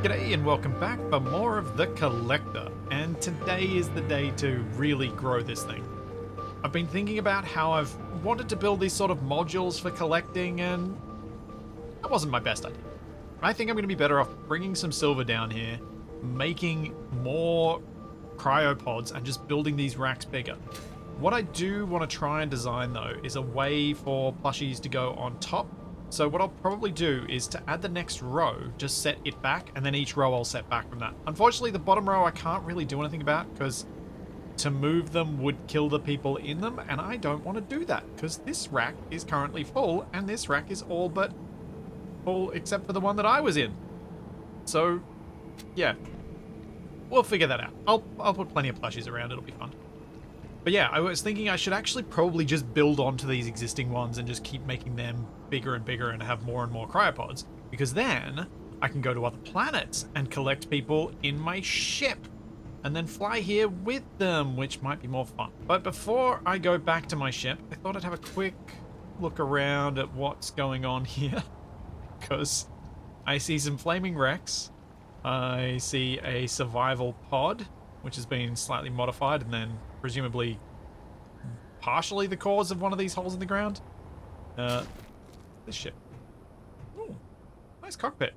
G'day and welcome back for more of The Collector, and today is the day to really grow this thing. I've been thinking about how I've wanted to build these sort of modules for collecting, and that wasn't my best idea. I think I'm going to be better off bringing some silver down here, making more cryopods, and just building these racks bigger. What I do want to try and design, though, is a way for plushies to go on top. So what I'll probably do is to add the next row, just set it back, and then each row I'll set back from that. Unfortunately, the bottom row I can't really do anything about, because to move them would kill the people in them, and I don't want to do that, because this rack is currently full, and this rack is all but full except for the one that I was in. So, yeah. We'll figure that out. I'll put plenty of plushies around, it'll be fun. But yeah, I was thinking I should actually probably just build onto these existing ones and just keep making them bigger and bigger and have more and more cryopods, because then I can go to other planets and collect people in my ship and then fly here with them, which might be more fun. But before I go back to my ship, I thought I'd have a quick look around at what's going on here, because I see some flaming wrecks. I see a survival pod, which has been slightly modified and then presumably partially the cause of one of these holes in the ground. This ship. Ooh, nice cockpit.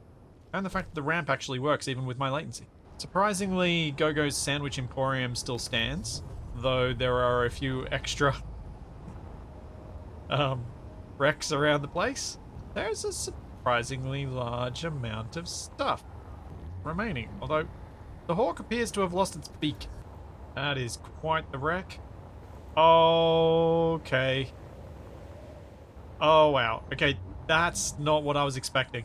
And the fact that the ramp actually works even with my latency. Surprisingly, Gogo's Sandwich Emporium still stands, though there are a few extra wrecks around the place. There's a surprisingly large amount of stuff remaining, although the Hawk appears to have lost its beak. That is quite the wreck. Okay. Oh, wow. Okay, that's not what I was expecting.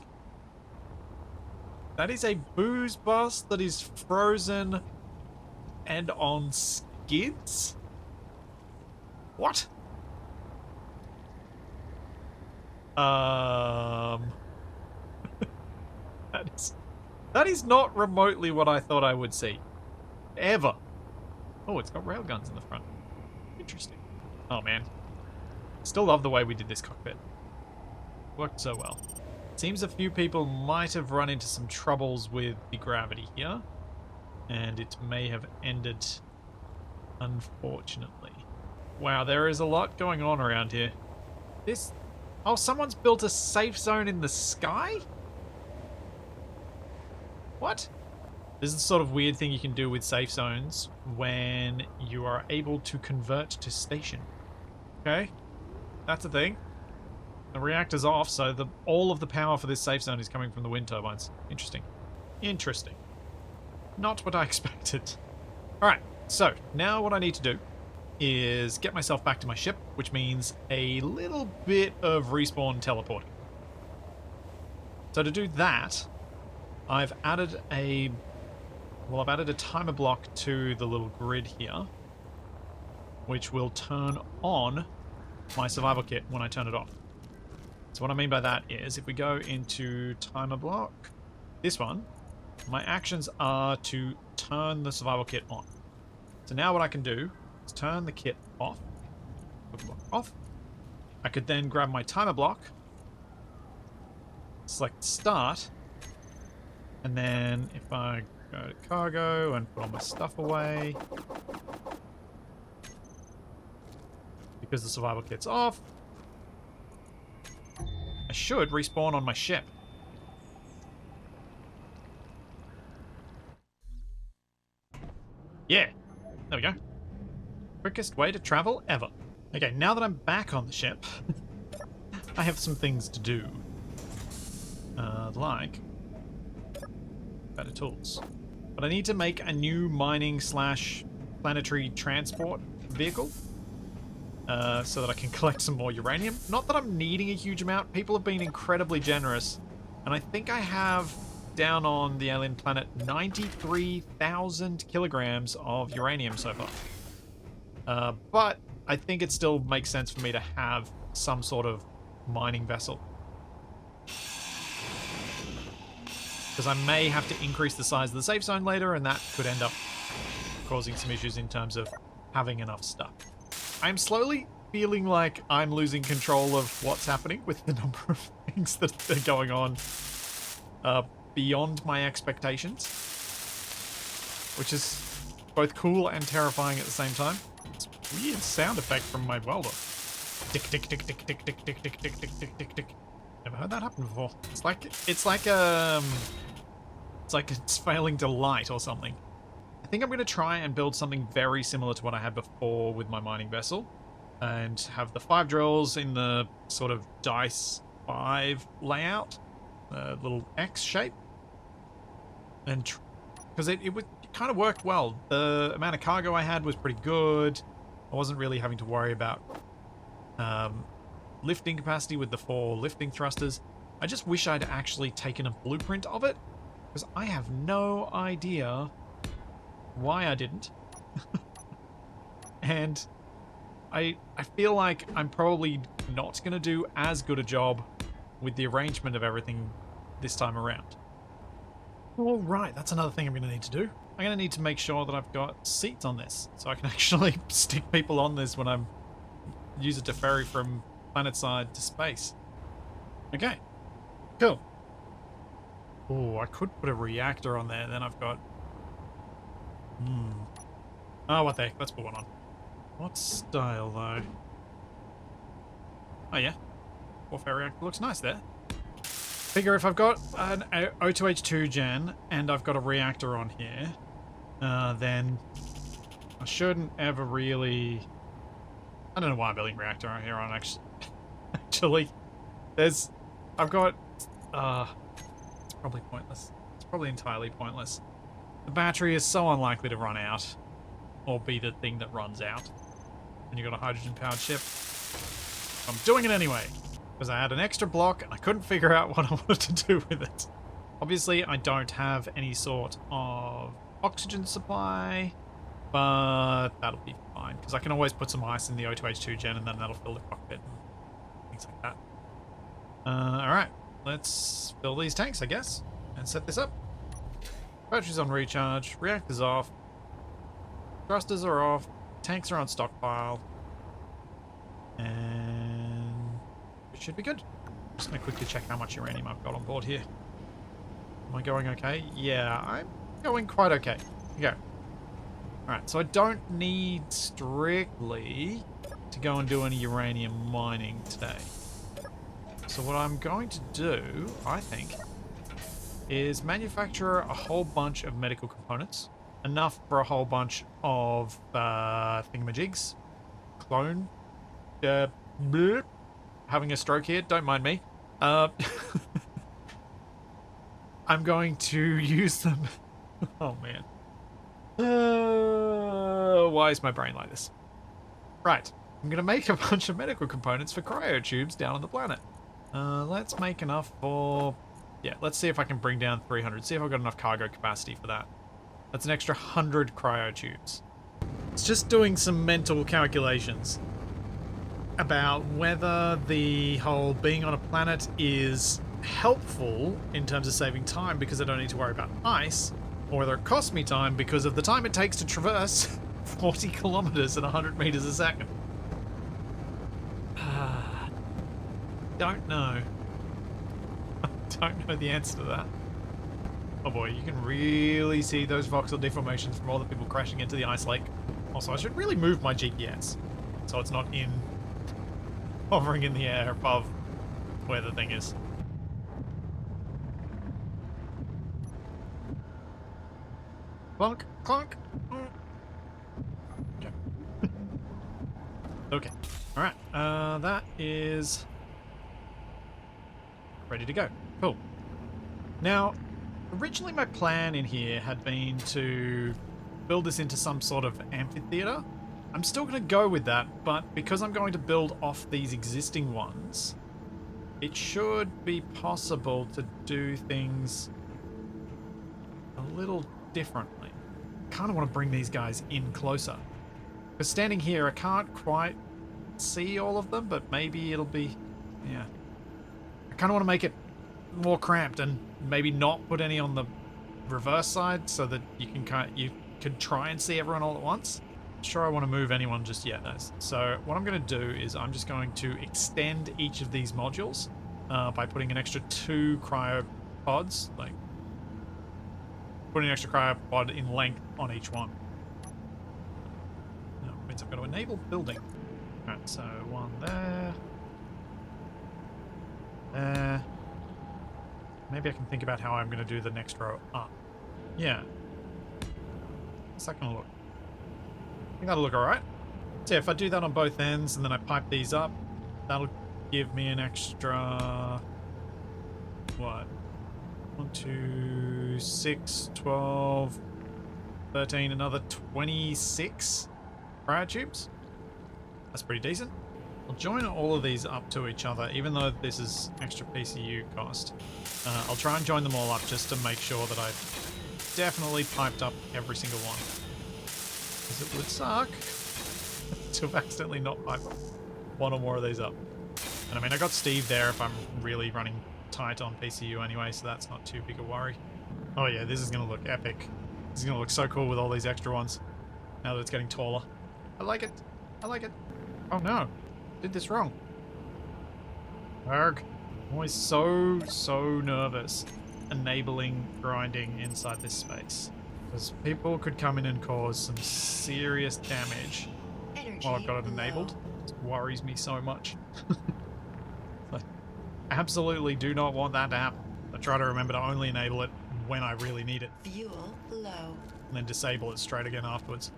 That is a booze bus that is frozen and on skids? What? That is not remotely what I thought I would see. Ever. Oh, it's got railguns in the front. Interesting. Oh, man. Still love the way we did this cockpit. Worked so well. Seems a few people might have run into some troubles with the gravity here, and it may have ended, unfortunately. Wow, there is a lot going on around here. This... Oh, someone's built a safe zone in the sky? What? This is the sort of weird thing you can do with safe zones when you are able to convert to station. Okay? That's a thing. The reactor's off, so all of the power for this safe zone is coming from the wind turbines. Interesting. Interesting. Not what I expected. Alright, so now what I need to do is get myself back to my ship, which means a little bit of respawn teleporting. So to do that, I've added a timer block to the little grid here, which will turn on my survival kit when I turn it off. So what I mean by that is, if we go into timer block, this one, my actions are to turn the survival kit on. So now what I can do is turn the kit off. Off. I could then grab my timer block, select start, and then if I go to cargo and put all my stuff away, because the survival kit's off, I should respawn on my ship. Yeah, there we go. Quickest way to travel ever. Okay, now that I'm back on the ship, I have some things to do. Like better tools. But I need to make a new mining / planetary transport vehicle. So that I can collect some more uranium. Not that I'm needing a huge amount. People have been incredibly generous. And I think I have, down on the alien planet, 93,000 kilograms of uranium so far. But I think it still makes sense for me to have some sort of mining vessel. Because I may have to increase the size of the safe zone later, and that could end up causing some issues in terms of having enough stuff. I'm slowly feeling like I'm losing control of what's happening with the number of things that are going on beyond my expectations, which is both cool and terrifying at the same time. It's a weird sound effect from my welder. Tick tick tick tick tick tick tick tick tick tick tick tick tick. Never heard that happen before. It's like it's failing to light or something. I think I'm going to try and build something very similar to what I had before with my mining vessel, and have the 5 drills in the sort of dice 5 layout, little X shape, and because it kind of worked well. The amount of cargo I had was pretty good. I wasn't really having to worry about lifting capacity with the 4 lifting thrusters. I just wish I'd actually taken a blueprint of it, because I have no idea why I didn't. And I feel like I'm probably not going to do as good a job with the arrangement of everything this time around. All right, that's another thing I'm going to need to do. I'm going to need to make sure that I've got seats on this, so I can actually stick people on this when I'm use it to ferry from planet side to space. Okay, cool. Oh, I could put a reactor on there, then I've got... Oh, what the heck, let's put one on. What style, though? Oh, yeah. Warfare reactor looks nice there. Figure if I've got an O2H2 gen and I've got a reactor on here, then I shouldn't ever really... I don't know why I'm building reactor on here on actually. I've got, it's probably pointless. It's probably entirely pointless. The battery is so unlikely to run out, or be the thing that runs out. And you've got a hydrogen-powered ship. I'm doing it anyway, because I had an extra block and I couldn't figure out what I wanted to do with it. Obviously, I don't have any sort of oxygen supply, but that'll be fine, because I can always put some ice in the O2H2 gen and then that'll fill the cockpit and things like that. Alright, let's fill these tanks, I guess, and set this up. Batteries on recharge, reactors off, thrusters are off, tanks are on stockpile, and it should be good. Just going to quickly check how much uranium I've got on board here. Am I going okay? Yeah, I'm going quite okay. Here you go. Alright, so I don't need strictly to go and do any uranium mining today. So what I'm going to do, I think, is manufacture a whole bunch of medical components. Enough for a whole bunch of thingamajigs. Clone. Bleh. Having a stroke here, don't mind me. I'm going to use them. Oh man. Why is my brain like this? Right. I'm going to make a bunch of medical components for cryotubes down on the planet. Let's make enough for... Yeah, let's see if I can bring down 300. See if I've got enough cargo capacity for that. That's an extra 100 cryotubes. It's just doing some mental calculations about whether the whole being on a planet is helpful in terms of saving time because I don't need to worry about ice, or whether it costs me time because of the time it takes to traverse 40 kilometers at 100 meters a second. Don't know. I don't know the answer to that. Oh boy, you can really see those voxel deformations from all the people crashing into the ice lake. Also, I should really move my GPS so it's not hovering in the air above where the thing is. Clunk, clunk. Okay. Okay. Alright, that is ready to go. Cool. Now, originally my plan in here had been to build this into some sort of amphitheater. I'm still going to go with that, but because I'm going to build off these existing ones, it should be possible to do things a little differently. I kind of want to bring these guys in closer. Because standing here, I can't quite see all of them, but maybe it'll be... Yeah. I kind of want to make it more cramped and maybe not put any on the reverse side so that you can try and see everyone all at once. sure I want to move anyone just yet. So what I'm going to do is I'm just going to extend each of these modules by putting an extra 2 cryopods, like putting an extra cryopod in length on each one. That means I've got to enable building. Alright, so 1 there. There. Maybe I can think about how I'm going to do the next row up. Yeah. How's that going to look? I think that'll look alright. So yeah, if I do that on both ends and then I pipe these up, that'll give me an extra... what? 1, 2, 6, 12, 13, another 26 cryotubes. That's pretty decent. I'll join all of these up to each other, even though this is extra PCU cost. I'll try and join them all up just to make sure that I've definitely piped up every single one. Because it would suck to have accidentally not piped one or more of these up. And I mean, I got Steve there if I'm really running tight on PCU anyway, so that's not too big a worry. Oh yeah, this is going to look epic. This is going to look so cool with all these extra ones. Now that it's getting taller. I like it. I like it. Oh no. Did this wrong. Arg. I'm always so nervous enabling grinding inside this space. Because people could come in and cause some serious damage while I've got it enabled. It worries me so much. I absolutely do not want that to happen. I try to remember to only enable it when I really need it. Fuel low. And then disable it straight again afterwards.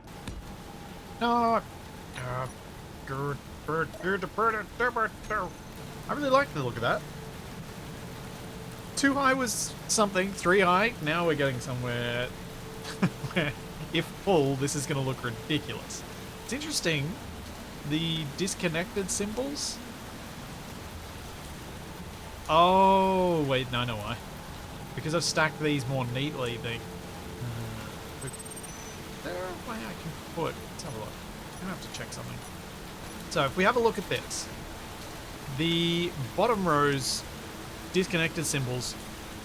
No! I really like the look of that. 2 high was something, 3 high. Now we're getting somewhere where, if full, this is going to look ridiculous. It's interesting, the disconnected symbols. Oh, wait, no, I know why. Because I've stacked these more neatly, is there a way I can put... Let's have a look. I'm going to have to check something. So, if we have a look at this, the bottom row's disconnected symbols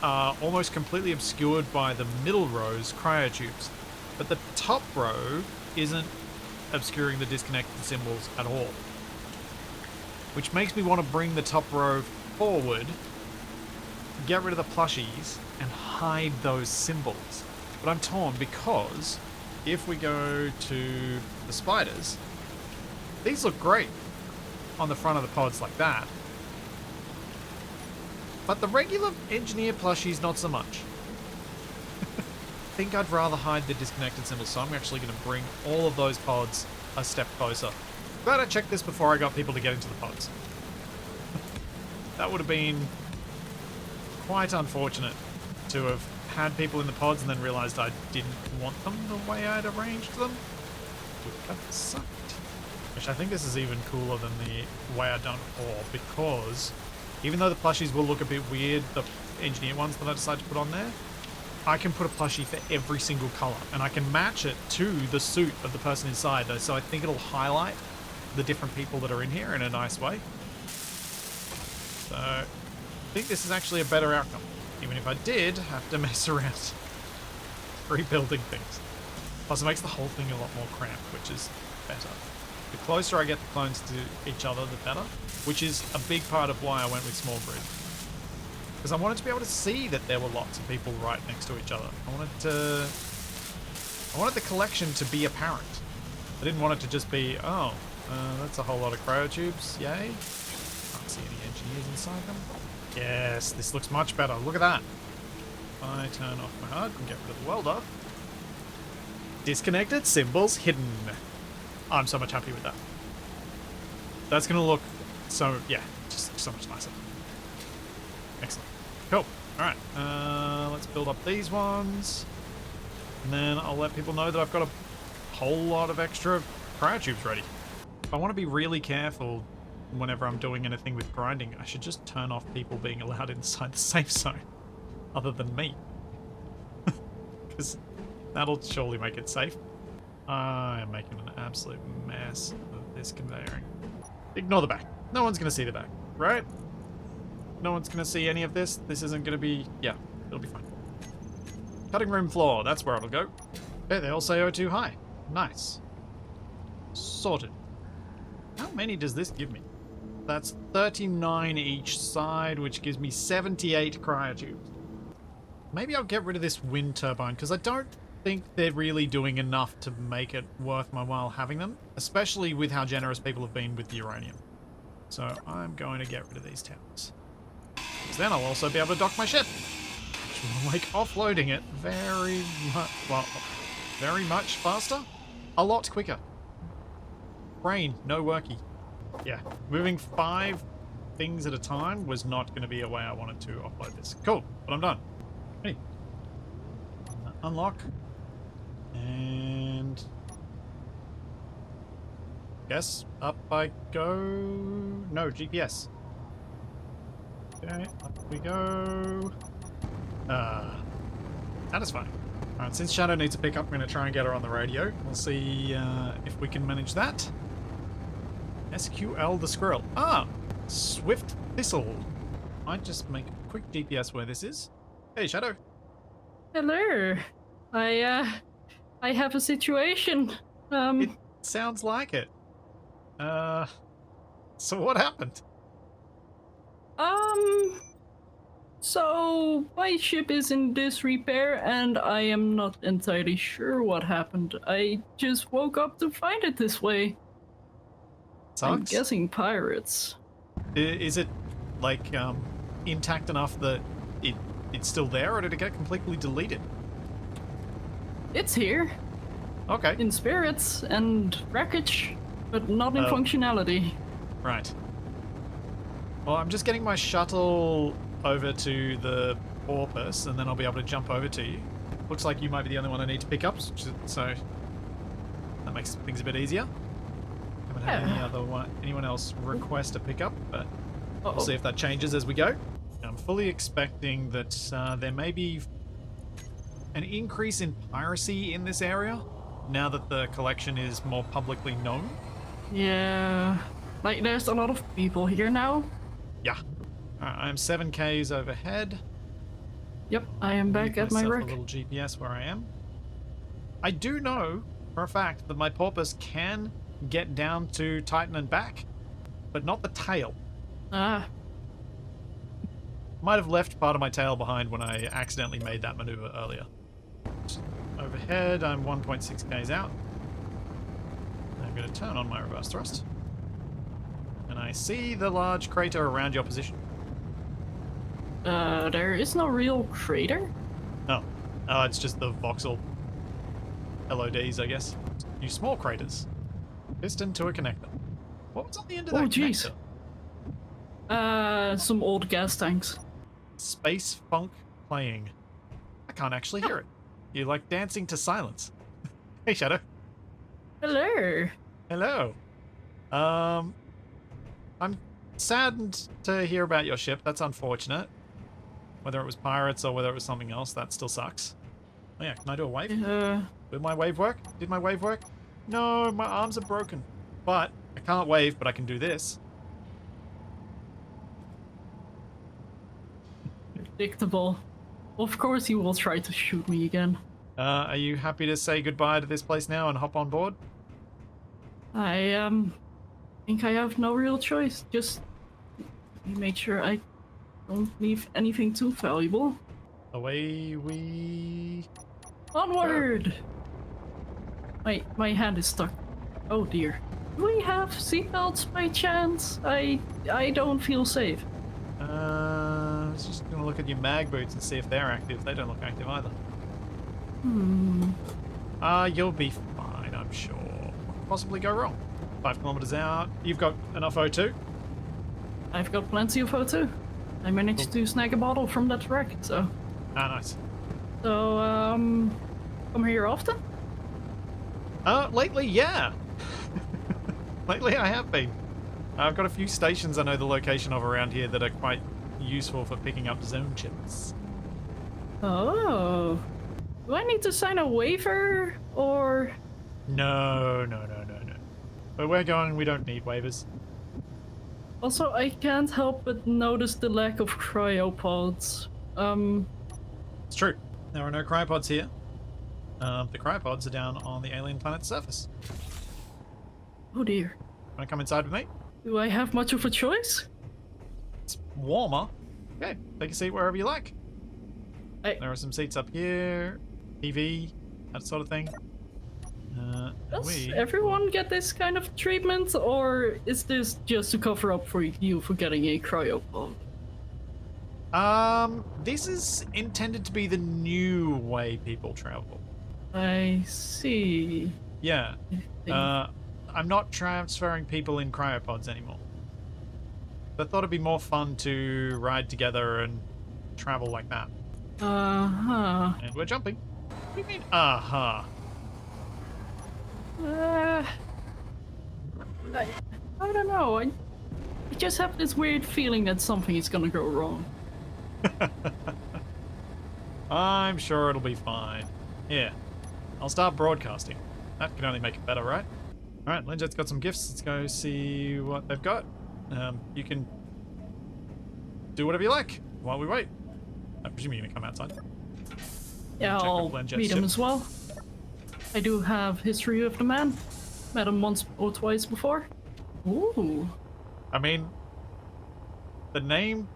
are almost completely obscured by the middle row's cryotubes. But the top row isn't obscuring the disconnected symbols at all. Which makes me want to bring the top row forward, get rid of the plushies, and hide those symbols. But I'm torn because if we go to the spiders, these look great on the front of the pods like that. But the regular engineer plushies, not so much. I think I'd rather hide the disconnected symbols, so I'm actually going to bring all of those pods a step closer. Glad I checked this before I got people to get into the pods. That would have been quite unfortunate to have had people in the pods and then realised I didn't want them the way I'd arranged them. Would have sucked. Which I think this is even cooler than the way I'd done it before, because even though the plushies will look a bit weird, the engineer ones that I decided to put on there, I can put a plushie for every single colour, and I can match it to the suit of the person inside, so I think it'll highlight the different people that are in here in a nice way. So, I think this is actually a better outcome, even if I did have to mess around rebuilding things. Plus it makes the whole thing a lot more cramped, which is better. The closer I get the clones to each other, the better, which is a big part of why I went with small grid. Because I wanted to be able to see that there were lots of people right next to each other. I wanted the collection to be apparent. I didn't want it to just be, oh, that's a whole lot of cryotubes, yay. Can't see any engineers inside them. Yes, this looks much better. Look at that. I turn off my HUD and get rid of the welder. Disconnected symbols hidden. I'm so much happy with that. That's going to look so, yeah, just so much nicer. Excellent. Cool. Alright, let's build up these ones. And then I'll let people know that I've got a whole lot of extra cryotubes ready. If I want to be really careful whenever I'm doing anything with grinding, I should just turn off people being allowed inside the safe zone. Other than me. Because that'll surely make it safe. I am making an absolute mess of this conveying. Ignore the back. No one's going to see the back, right? No one's going to see any of this. This isn't going to be... yeah, it'll be fine. Cutting room floor, that's where it'll go. Okay, they all say O2 high. Nice. Sorted. How many does this give me? That's 39 each side, which gives me 78 cryotubes. Maybe I'll get rid of this wind turbine, because I don't think they're really doing enough to make it worth my while having them, especially with how generous people have been with the uranium. So I'm going to get rid of these towers. Because then I'll also be able to dock my ship, which will make offloading it very much faster. A lot quicker. Brain, no worky. Yeah, moving 5 things at a time was not going to be a way I wanted to offload this. Cool, but I'm done. Ready. Unlock. And... yes, up I go. No, GPS. Okay, up we go. Satisfying. Alright, since Shadow needs a pickup, I'm going to try and get her on the radio. We'll see if we can manage that. SQL the squirrel. Ah! Swift Thistle. Might just make a quick GPS where this is. Hey, Shadow. Hello. I have a situation. It sounds like it. So what happened? So my ship is in disrepair and I am not entirely sure what happened. I just woke up to find it this way. Sucks. I'm guessing pirates. Is it, like, intact enough that it's still there, or did it get completely deleted? It's here. Okay. In spirits and wreckage, but not in functionality. Right. Well, I'm just getting my shuttle over to the porpoise, and then I'll be able to jump over to you. Looks like you might be the only one I need to pick up, so that makes things a bit easier. Haven't had anyone else request a pickup, but we'll see if that changes as we go. I'm fully expecting that there may be an increase in piracy in this area now that the collection is more publicly known. Yeah, like there's a lot of people here now. Yeah. I'm 7Ks overhead. Yep, I am back at my Myself wreck. a little GPS where I am. I do know for a fact that my porpoise can get down to Titan and back, but not the tail. Ah. Might have left part of my tail behind when I accidentally made that maneuver earlier. Overhead, I'm 1.6Ks out. I'm going to turn on my reverse thrust. And I see the large crater around your position. There is no real crater? Oh, it's just the voxel LODs, I guess. Use small craters. Piston to a connector. What was on the end of that jeez. connector? Some old gas tanks. Space funk playing. I can't actually hear it. You're like dancing to silence. Hey, Shadow. Hello. Hello. I'm saddened to hear about your ship. That's unfortunate. Whether it was pirates or whether it was something else, that still sucks. Oh yeah, can I do a wave? Did my wave work? Did my wave work? No, my arms are broken. But I can't wave, but I can do this. Predictable. Of course you will try to shoot me again. Are you happy to say goodbye to this place now and hop on board? I think I have no real choice. Just make sure I don't leave anything too valuable. Away we... Onward! My hand is stuck. Oh dear. Do we have seatbelts by chance? I don't feel safe. I was just gonna look at your mag boots and see if they're active. They don't look active either. You'll be fine, I'm sure. What could possibly go wrong? 5 kilometers out. You've got enough O2? I've got plenty of O2. I managed to snag a bottle from that wreck, so... Ah, nice. So, come here often? Lately, yeah. Lately I have been. I've got a few stations I know the location of around here that are quite useful for picking up zone chips. Oh. Do I need to sign a waiver, or...? No. Where we're going, we don't need waivers. Also, I can't help but notice the lack of cryopods. It's true. There are no cryopods here. The cryopods are down on the alien planet's surface. Oh dear. Wanna come inside with me? Do I have much of a choice? It's warmer. Okay, take a seat wherever you like. There are some seats up here. TV, that sort of thing. Does everyone get this kind of treatment, or is this just to cover up for you for getting a cryopod? This is intended to be the new way people travel. I see. Yeah. I'm not transferring people in cryopods anymore. I thought it'd be more fun to ride together and travel like that. Uh-huh. And we're jumping. What do you mean, uh-huh? I don't know. I just have this weird feeling that something is gonna go wrong. I'm sure it'll be fine. Yeah. I'll start broadcasting. That can only make it better, right? Alright, Linjet's got some gifts. Let's go see what they've got. You can do whatever you like while we wait. I presume you're gonna come outside. Yeah, Check I'll out Linjet's meet him ship. as well. I do have history of the man. Met him once or twice before. Ooh. I mean, the name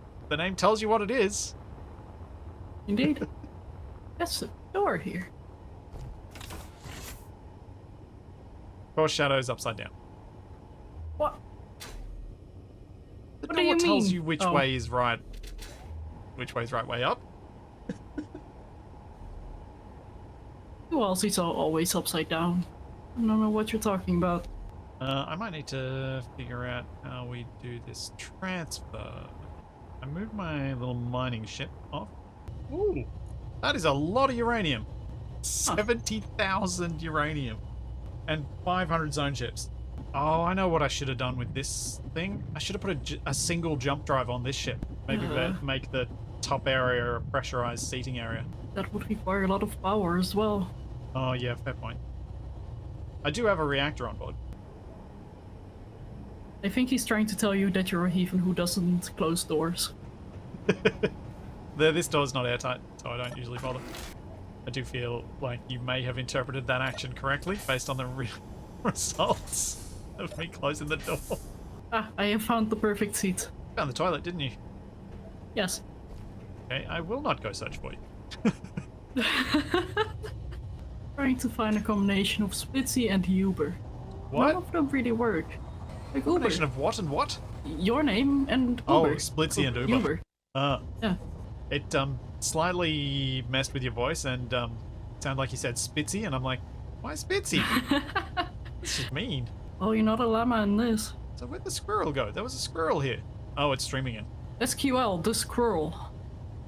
tells you what it is. Indeed. That's the door here. Of course, Shadow's upside down. What? The What door do you tells mean? you which Oh. way is right. Which way's right way up? Who else is always upside down? I don't know what you're talking about. I might need to figure out how we do this transfer. I moved my little mining ship off. Ooh, that is a lot of uranium. 70,000 uranium. And 500 zone ships. Oh, I know what I should have done with this thing. I should have put a single jump drive on this ship. Maybe make the top area a pressurized seating area. That would require a lot of power as well. Oh yeah, fair point. I do have a reactor on board. I think he's trying to tell you that you're a heathen who doesn't close doors. This door's not airtight, so I don't usually bother. I do feel like you may have interpreted that action correctly based on the real results of me closing the door. Ah, I have found the perfect seat. Found the toilet, didn't you? Yes. Okay, I will not go search for you. Trying to find a combination of Splitsy and Uber. What? None of them really work. Like Uber. Combination of what and what? Your name and Oh, Uber. Splitsy and Uber. Uber. Yeah. It slightly messed with your voice and sounded like you said Spitzy, and I'm like, why Spitzy? This is mean. Oh, you're not a llama in this. So where'd the squirrel go? There was a squirrel here. Oh, it's streaming in. SQL, the squirrel.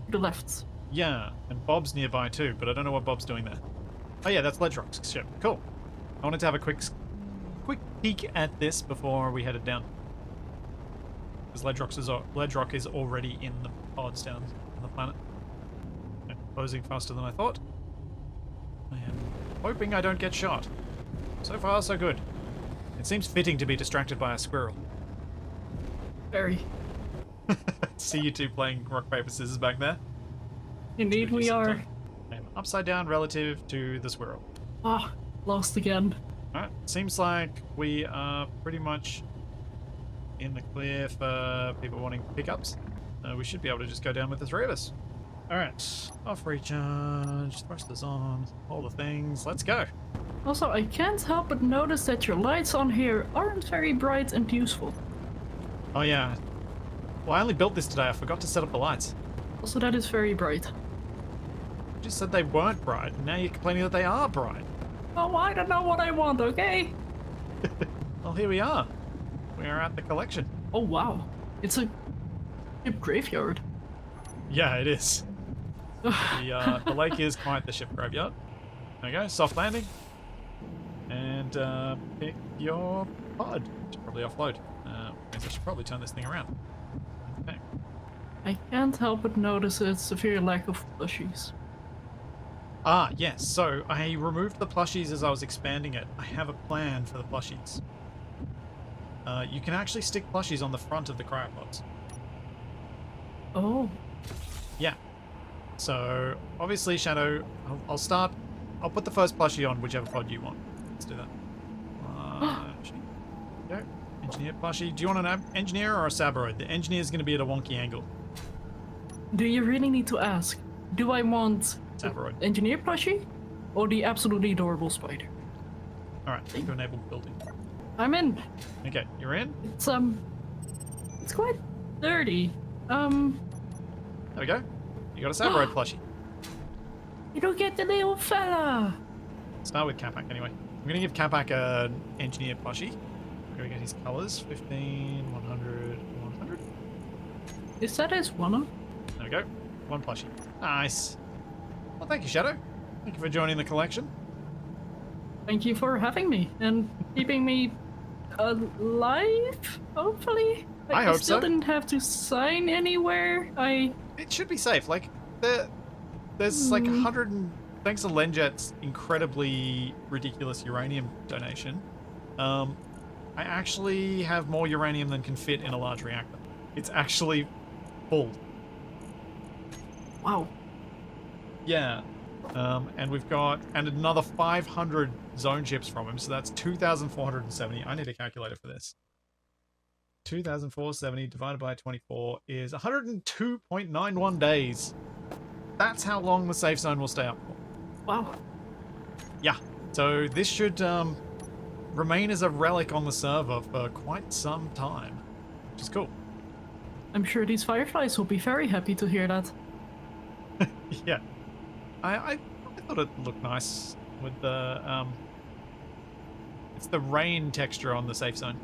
To the left. Yeah, and Bob's nearby too, but I don't know what Bob's doing there. Oh yeah, that's Ledrock's ship. Cool. I wanted to have a quick peek at this before we headed down. Because Ledrock is already in the pods down on the planet. Okay, closing faster than I thought. I am hoping I don't get shot. So far, so good. It seems fitting to be distracted by a squirrel. Very. See you two playing rock, paper, scissors back there. Indeed we are. I'm upside down relative to the squirrel. Ah, lost again. Alright, seems like we are pretty much in the clear for people wanting pickups. We should be able to just go down with the three of us. Alright, off recharge, thrusters on, all the things, let's go. Also, I can't help but notice that your lights on here aren't very bright and useful. Oh yeah. Well, I only built this today, I forgot to set up the lights. Also, that is very bright. You just said they weren't bright, and now you're complaining that they are bright. Oh, I don't know what I want, okay? Well, here we are. We are at the collection. Oh, wow. It's a ship graveyard. Yeah, it is. The lake is quite the ship graveyard. There we go, soft landing. And pick your pod. Should probably offload. Means I should probably turn this thing around. Okay. I can't help but notice a severe lack of plushies. Ah, yes. So I removed the plushies as I was expanding it. I have a plan for the plushies. You can actually stick plushies on the front of the cryopods. Oh. Yeah. So obviously, Shadow, I'll put the first plushie on whichever pod you want. Let's do that. Engineer plushie. Do you want an engineer or a Sabro? The engineer's going to be at a wonky angle. Do you really need to ask? Do I want Sabro. engineer plushie or the absolutely adorable spider? Alright, to enable building. I'm in. Okay, you're in? It's quite dirty. There we go. You got a Sabro plushie. You don't get the little fella. Start with Capac anyway. I'm going to give Capac an engineer plushie. I'm going to get his colors. 15, 100, 100. Is that his one? There we go. One plushie. Nice. Well, thank you, Shadow. Thank you for joining the collection. Thank you for having me and keeping me alive, hopefully. I hope still so. Didn't have to sign anywhere. It should be safe. Like, there's like 100 and... Thanks to Lenjet's incredibly ridiculous uranium donation, I actually have more uranium than can fit in a large reactor. It's actually full. Wow. Yeah. And we've got another 500 zone chips from him, so that's 2,470. I need a calculator for this. 2,470 divided by 24 is 102.91 days. That's how long the safe zone will stay up for. Wow. Yeah. So this should remain as a relic on the server for quite some time, which is cool. I'm sure these fireflies will be very happy to hear that. Yeah. I thought it looked nice with the it's the rain texture on the safe zone.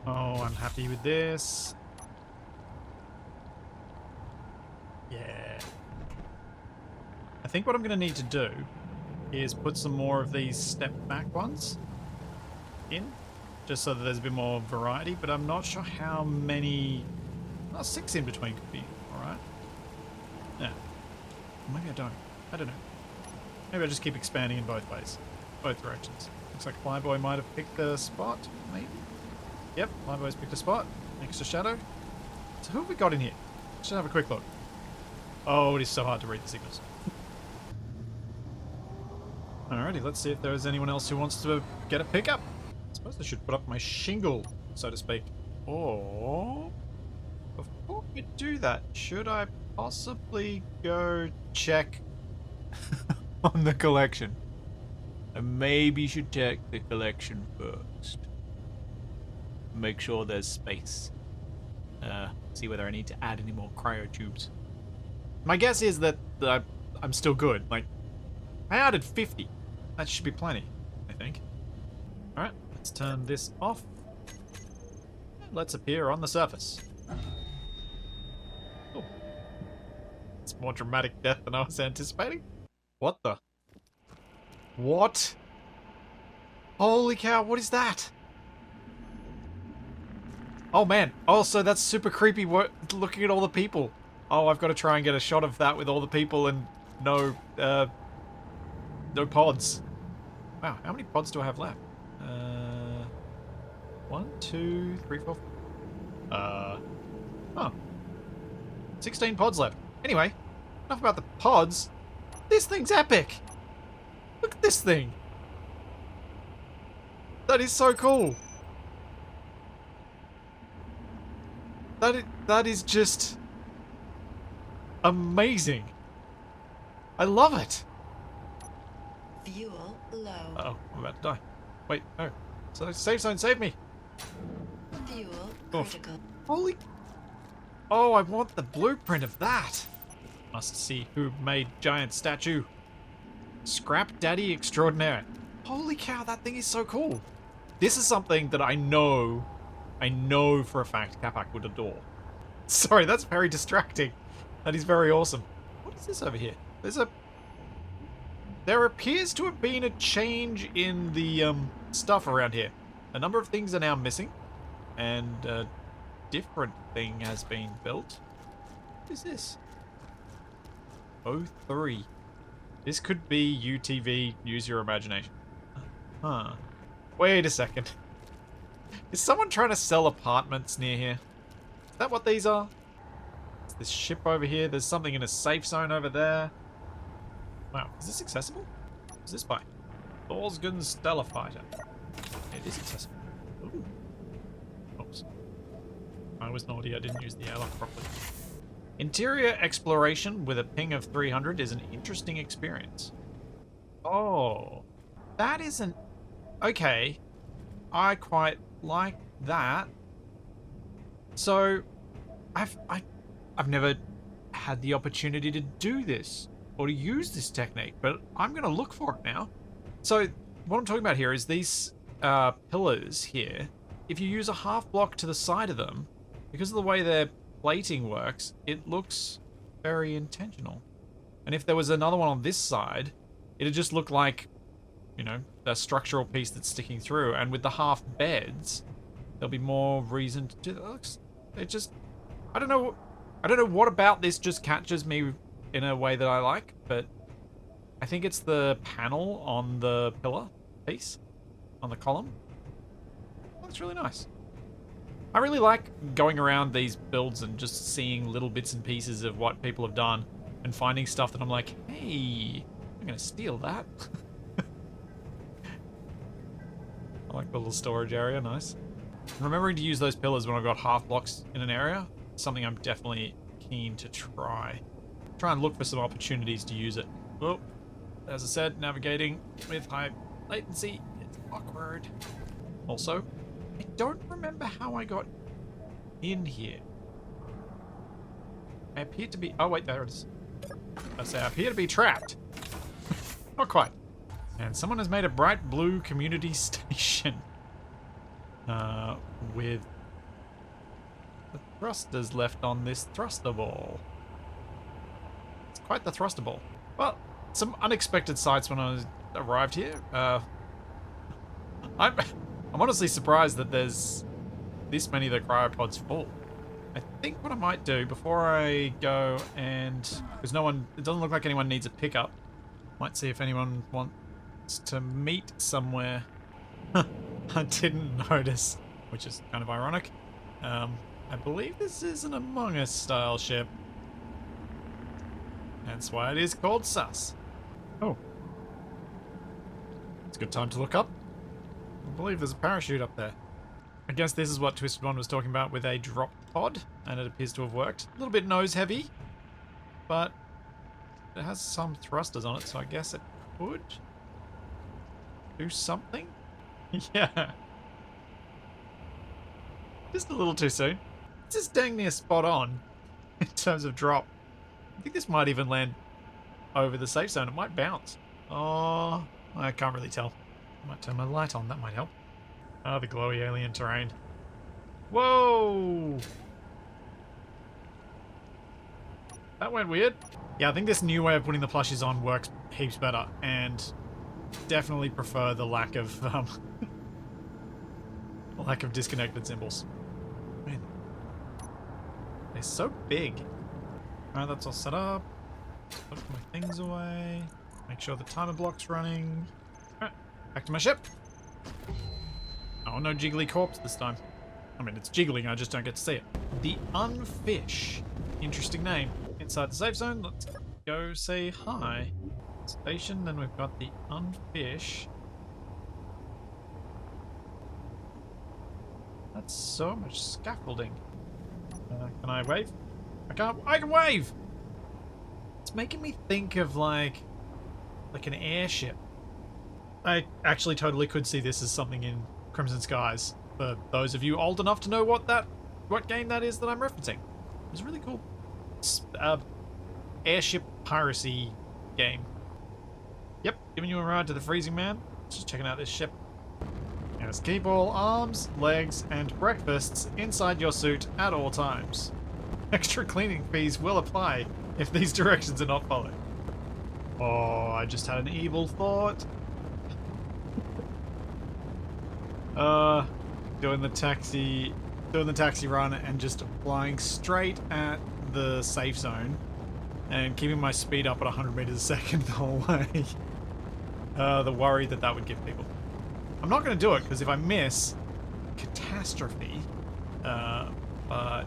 Oh, I'm happy with this. Yeah. I think what I'm going to need to do is put some more of these step back ones in, just so that there's a bit more variety, but I'm not sure how many... Oh, 6 in between could be alright. Yeah. Maybe I don't. I don't know. Maybe I just keep expanding in both ways. Both directions. Looks like Flyboy might have picked a spot, maybe? Yep, Flyboy's picked a spot. Next to Shadow. So who have we got in here? Let's just have a quick look. Oh, it is so hard to read the signals. Alrighty, let's see if there is anyone else who wants to get a pickup. I suppose I should put up my shingle, so to speak. Or... before we do that, should I possibly go check on the collection? I maybe should check the collection first. Make sure there's space. See whether I need to add any more cryotubes. My guess is that I'm still good. Like, I added 50. That should be plenty, I think. Alright, let's turn this off. And let's appear on the surface. Oh. It's more dramatic death than I was anticipating. What the? What? Holy cow, what is that? Oh man, oh, so that's super creepy looking at all the people. Oh, I've got to try and get a shot of that with all the people and no pods. Wow, how many pods do I have left? 1, 2, 3, 4. Oh. 16 pods left. Anyway, enough about the pods. This thing's epic. Look at this thing. That is so cool. That is just amazing. I love it. Fuel low. Uh-oh, I'm about to die. Wait, no. So safe zone, save me. Fuel Oof. critical. Holy... Oh, I want the blueprint of that. Must see who made giant statue. Scrap Daddy Extraordinaire. Holy cow, that thing is so cool. This is something that I know for a fact Capac would adore. Sorry, that's very distracting. That is very awesome. What is this over here? There appears to have been a change in the stuff around here. A number of things are now missing, and a different thing has been built. What is this? 03. This could be UTV, use your imagination. Huh. Wait a second. Is someone trying to sell apartments near here? Is that what these are? There's this ship over here. There's something in a safe zone over there. Wow, is this accessible? What's this by? Thorsgun's Stellar Fighter. It is accessible. Ooh. I was naughty. I didn't use the airlock properly. Interior exploration with a ping of 300 is an interesting experience. Oh, that isn't... Okay. I quite like that. So, I've never had the opportunity to do this or to use this technique, but I'm going to look for it now. So, what I'm talking about here is these pillars here. If you use a half block to the side of them, because of the way their plating works, it looks very intentional. And if there was another one on this side, it'd just look like, you know, a structural piece that's sticking through. And with the half beds, there'll be more reason to do that. It just, I don't know what about this just catches me in a way that I like, but I think it's the panel on the pillar piece, on the column. Looks really nice. I really like going around these builds and just seeing little bits and pieces of what people have done and finding stuff that I'm like, hey, I'm gonna steal that. I like the little storage area, nice. Remembering to use those pillars when I've got half blocks in an area, something I'm definitely keen to try. Try and look for some opportunities to use it. Oh, as I said, navigating with high latency, it's awkward. Also, I don't remember how I got in here. I appear to be... Oh, wait, there it is. I say I appear to be trapped. Not quite. And someone has made a bright blue community station. With the thrusters left on this thruster ball. It's quite the thruster ball. Well, some unexpected sights when I arrived here. I'm honestly surprised that there's this many of the cryopods full. I think what I might do before I go and... Because it doesn't look like anyone needs a pickup. Might see if anyone wants to meet somewhere. I didn't notice, which is kind of ironic. I believe this is an Among Us style ship. That's why it is called Sus. Oh. It's a good time to look up. I believe there's a parachute up there. I guess this is what Twisted One was talking about with a drop pod, and it appears to have worked. A little bit nose heavy, but it has some thrusters on it, so I guess it could do something. Yeah. Just a little too soon. This is dang near spot on in terms of drop. I think this might even land over the safe zone. It might bounce. Oh, I can't really tell. I might turn my light on. That might help. Oh, the glowy alien terrain. Whoa! That went weird. Yeah, I think this new way of putting the plushies on works heaps better, and definitely prefer the lack of disconnected symbols. Man, they're so big. Alright, that's all set up. Put my things away. Make sure the timer block's running. Alright, back to my ship. Oh, no jiggly corpse this time. I mean, it's jiggling, I just don't get to see it. The Unfish. Interesting name. Inside the safe zone, let's go say hi. Station, then we've got the Unfish. That's so much scaffolding. Can I wave? I can't. I can wave! It's making me think of like an airship. I actually totally could see this as something in Crimson Skies. For those of you old enough to know what game that is that I'm referencing. It's a really cool airship piracy game. Yep, giving you a ride to the Freezing Man. Just checking out this ship. Yes, keep all arms, legs, and breakfasts inside your suit at all times. Extra cleaning fees will apply if these directions are not followed. Oh, I just had an evil thought. Doing the taxi run and just flying straight at the safe zone and keeping my speed up at 100 meters a second the whole way. The worry that would give people. I'm not going to do it because if I miss, catastrophe. But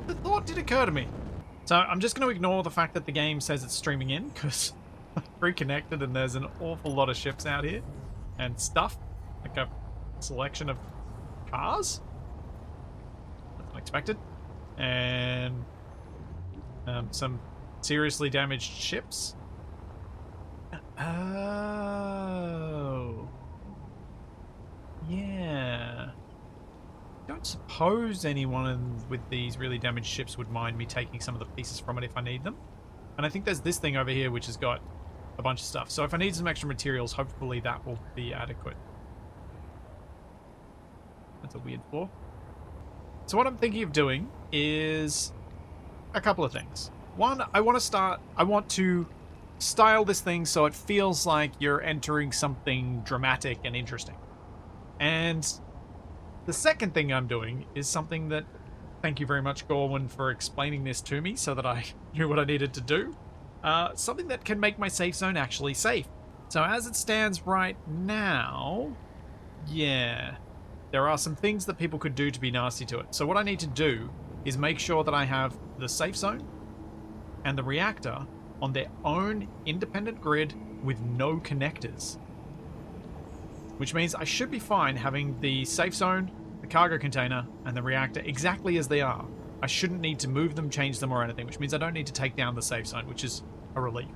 the thought did occur to me. So I'm just going to ignore the fact that the game says it's streaming in because I'm reconnected and there's an awful lot of ships out here and stuff. Like a selection of cars. unexpected. And some seriously damaged ships. Oh. Yeah. Don't suppose anyone with these really damaged ships would mind me taking some of the pieces from it if I need them. And I think there's this thing over here which has got a bunch of stuff. So if I need some extra materials, hopefully that will be adequate. That's a weird floor. So what I'm thinking of doing is a couple of things. One, I want to style this thing so it feels like you're entering something dramatic and interesting. And the second thing I'm doing is something that, thank you very much, Gorwin, for explaining this to me so that I knew what I needed to do. Something that can make my safe zone actually safe. So as it stands right now, yeah, there are some things that people could do to be nasty to it. So what I need to do is make sure that I have the safe zone and the reactor on their own independent grid with no connectors. Which means I should be fine having the safe zone, the cargo container, and the reactor exactly as they are. I shouldn't need to move them, change them, or anything, which means I don't need to take down the safe zone, which is a relief.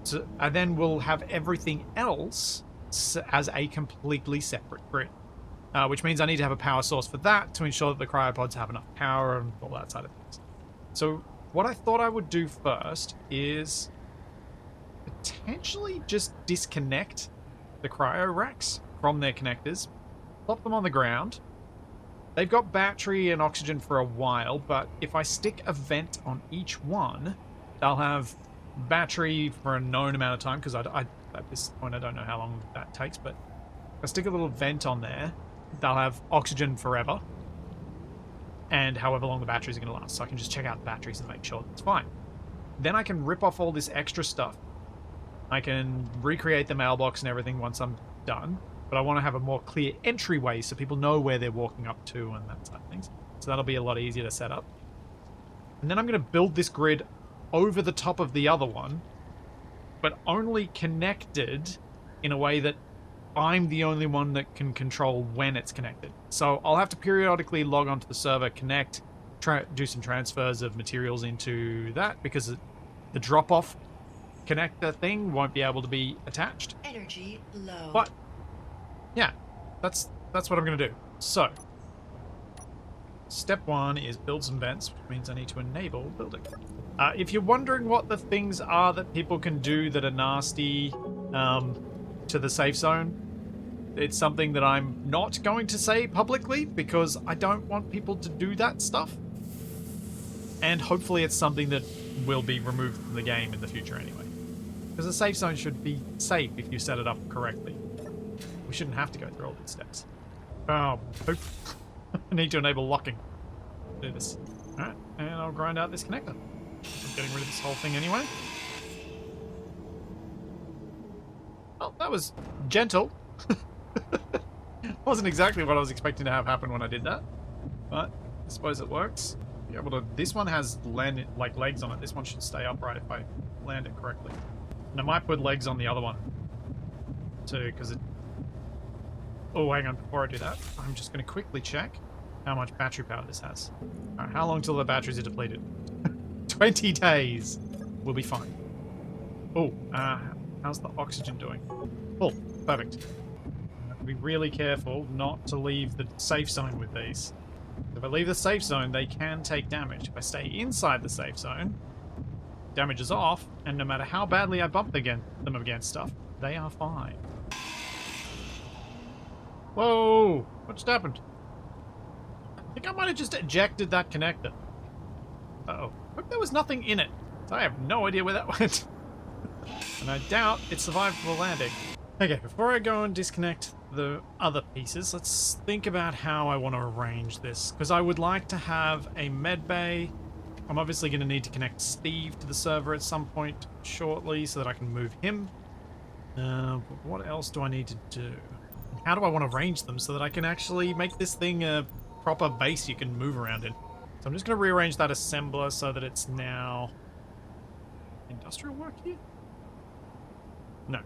So I then will have everything else as a completely separate grid. Which means I need to have a power source for that to ensure that the cryopods have enough power and all that side of things. So what I thought I would do first is potentially just disconnect the cryo racks from their connectors, plop them on the ground. They've got battery and oxygen for a while, but if I stick a vent on each one, they'll have battery for a known amount of time, because at this point I don't know how long that takes, but if I stick a little vent on there, they'll have oxygen forever, and however long the batteries are going to last. So I can just check out the batteries and make sure it's fine. Then I can rip off all this extra stuff. I can recreate the mailbox and everything once I'm done, but I want to have a more clear entryway so people know where they're walking up to and that side of things. So that'll be a lot easier to set up. And then I'm going to build this grid over the top of the other one, but only connected in a way that I'm the only one that can control when it's connected. So I'll have to periodically log onto the server, connect, do some transfers of materials into that, because the drop-off connector thing won't be able to be attached. Energy low. But yeah, that's what I'm going to do. So step one is build some vents, which means I need to enable building. If you're wondering what the things are that people can do that are nasty to the safe zone, it's something that I'm not going to say publicly because I don't want people to do that stuff. And hopefully it's something that will be removed from the game in the future anyway. Because a safe zone should be safe if you set it up correctly. We shouldn't have to go through all these steps. Oh, I need to enable locking. Do this. Alright, and I'll grind out this connector. I'm getting rid of this whole thing anyway. Well, that was gentle. Wasn't exactly what I was expecting to have happen when I did that. But I suppose it works. Be able to. This one has like legs on it. This one should stay upright if I land it correctly. And I might put legs on the other one too, because it. Oh, hang on. Before I do that, I'm just going to quickly check how much battery power this has. All right, how long till the batteries are depleted? 20 days. We'll be fine. Oh, how's the oxygen doing? Full. Perfect. I have to be really careful not to leave the safe zone with these. If I leave the safe zone, they can take damage. If I stay inside the safe zone, damage is off, and no matter how badly I bump them against stuff, they are fine. Whoa! What just happened? I think I might have just ejected that connector. Uh-oh. Hope there was nothing in it. So I have no idea where that went. And I doubt it survived the landing. Okay, before I go and disconnect the other pieces, let's think about how I want to arrange this. Because I would like to have a med bay. I'm obviously going to need to connect Steve to the server at some point shortly so that I can move him. But what else do I need to do? How do I want to arrange them so that I can actually make this thing a proper base you can move around in? So I'm just going to rearrange that assembler so that it's now... Industrial work here? No.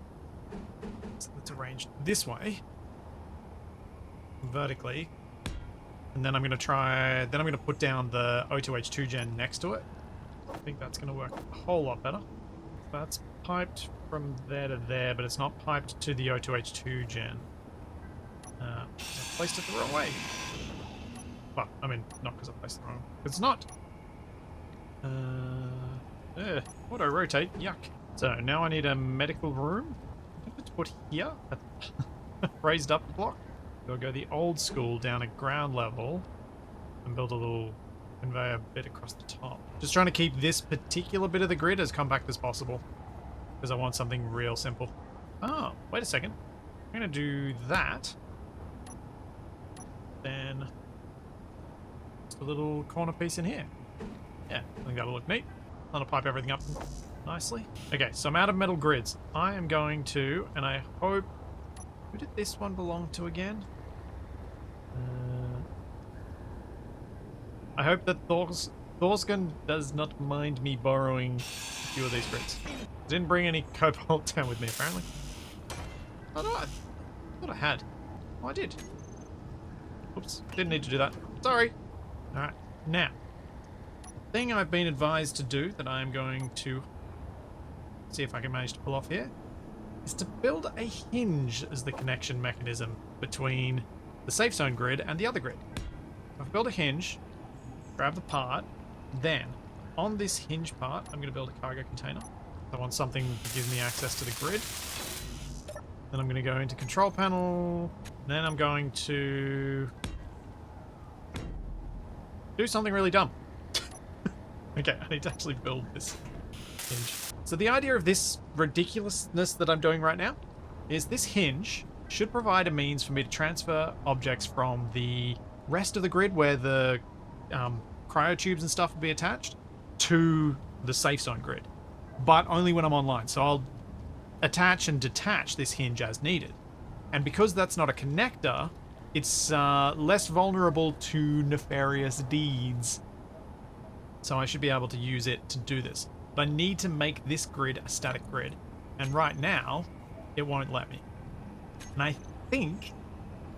So let's arrange this way. Vertically. And then I'm going to try... Then I'm going to put down the O2H2 gen next to it. I think that's going to work a whole lot better. That's piped from there to there, but it's not piped to the O2H2 gen. I placed it the wrong way. Well, I mean, not because I placed it wrong. It's not. Auto rotate. Yuck. So now I need a medical room. I think it's put here. Raised up block. We'll go the old school down at ground level and build a little conveyor bit across the top. Just trying to keep this particular bit of the grid as compact as possible because I want something real simple. Oh, wait a second. I'm going to do that. Then just a little corner piece in here. Yeah, I think that'll look neat. That'll pipe everything up nicely. Okay, so I'm out of metal grids. I am going to, and I hope... Who did this one belong to again? I hope that Thorskin does not mind me borrowing a few of these grids. Didn't bring any cobalt down with me, apparently. Oh no, I thought I had. Oh, I did. Oops, didn't need to do that. Sorry. Alright, now. The thing I've been advised to do that I'm going to see if I can manage to pull off here is to build a hinge as the connection mechanism between the safe zone grid and the other grid. I've built a hinge, grab the part, then on this hinge part I'm going to build a cargo container. I want something that gives me access to the grid. Then I'm going to go into control panel, then I'm going to do something really dumb. Okay, I need to actually build this hinge. So the idea of this ridiculousness that I'm doing right now is this hinge should provide a means for me to transfer objects from the rest of the grid where the cryotubes and stuff will be attached to the safe zone grid, but only when I'm online. So I'll attach and detach this hinge as needed. And because that's not a connector, it's less vulnerable to nefarious deeds. So I should be able to use it to do this. But I need to make this grid a static grid. And right now, it won't let me. And I think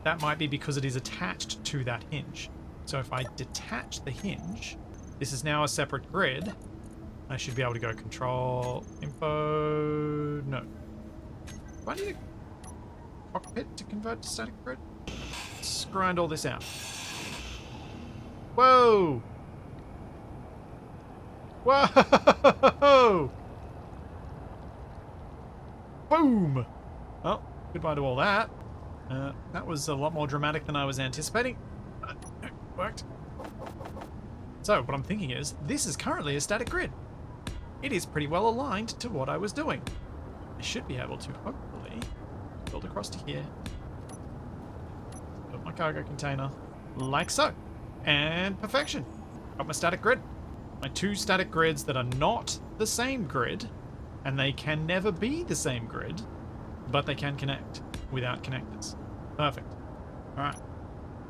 that might be because it is attached to that hinge. So if I detach the hinge, this is now a separate grid. I should be able to go control, info, no. Do I need a cockpit to convert to static grid? Let's grind all this out. Whoa! Whoa! Boom! Well, goodbye to all that. That was a lot more dramatic than I was anticipating. It worked. So, what I'm thinking is, this is currently a static grid. It is pretty well aligned to what I was doing. I should be able to, hopefully, build across to here. Build my cargo container, like so. And perfection. Got my static grid. My two static grids that are not the same grid, and they can never be the same grid, but they can connect without connectors. Perfect. Alright.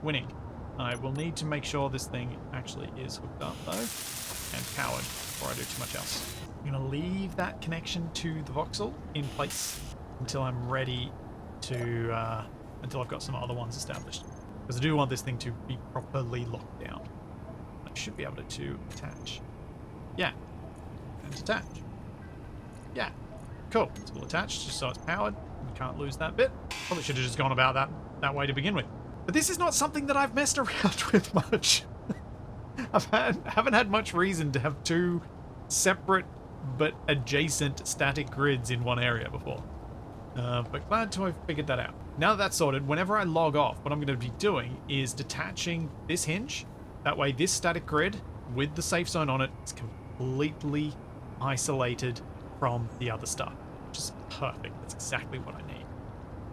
Winning. I will need to make sure this thing actually is hooked up, though, and powered before I do too much else. I'm going to leave that connection to the voxel in place until I'm ready to, until I've got some other ones established. Because I do want this thing to be properly locked down. I should be able to attach. Yeah. And detach. Yeah. Cool. It's all attached, just so it's powered. We can't lose that bit. Probably should have just gone about that way to begin with. But this is not something that I've messed around with much. Haven't had much reason to have two separate but adjacent static grids in one area before. But glad to have figured that out. Now that that's sorted, whenever I log off, what I'm going to be doing is detaching this hinge. That way this static grid with the safe zone on it is completely isolated from the other stuff, which is perfect. That's exactly what I need.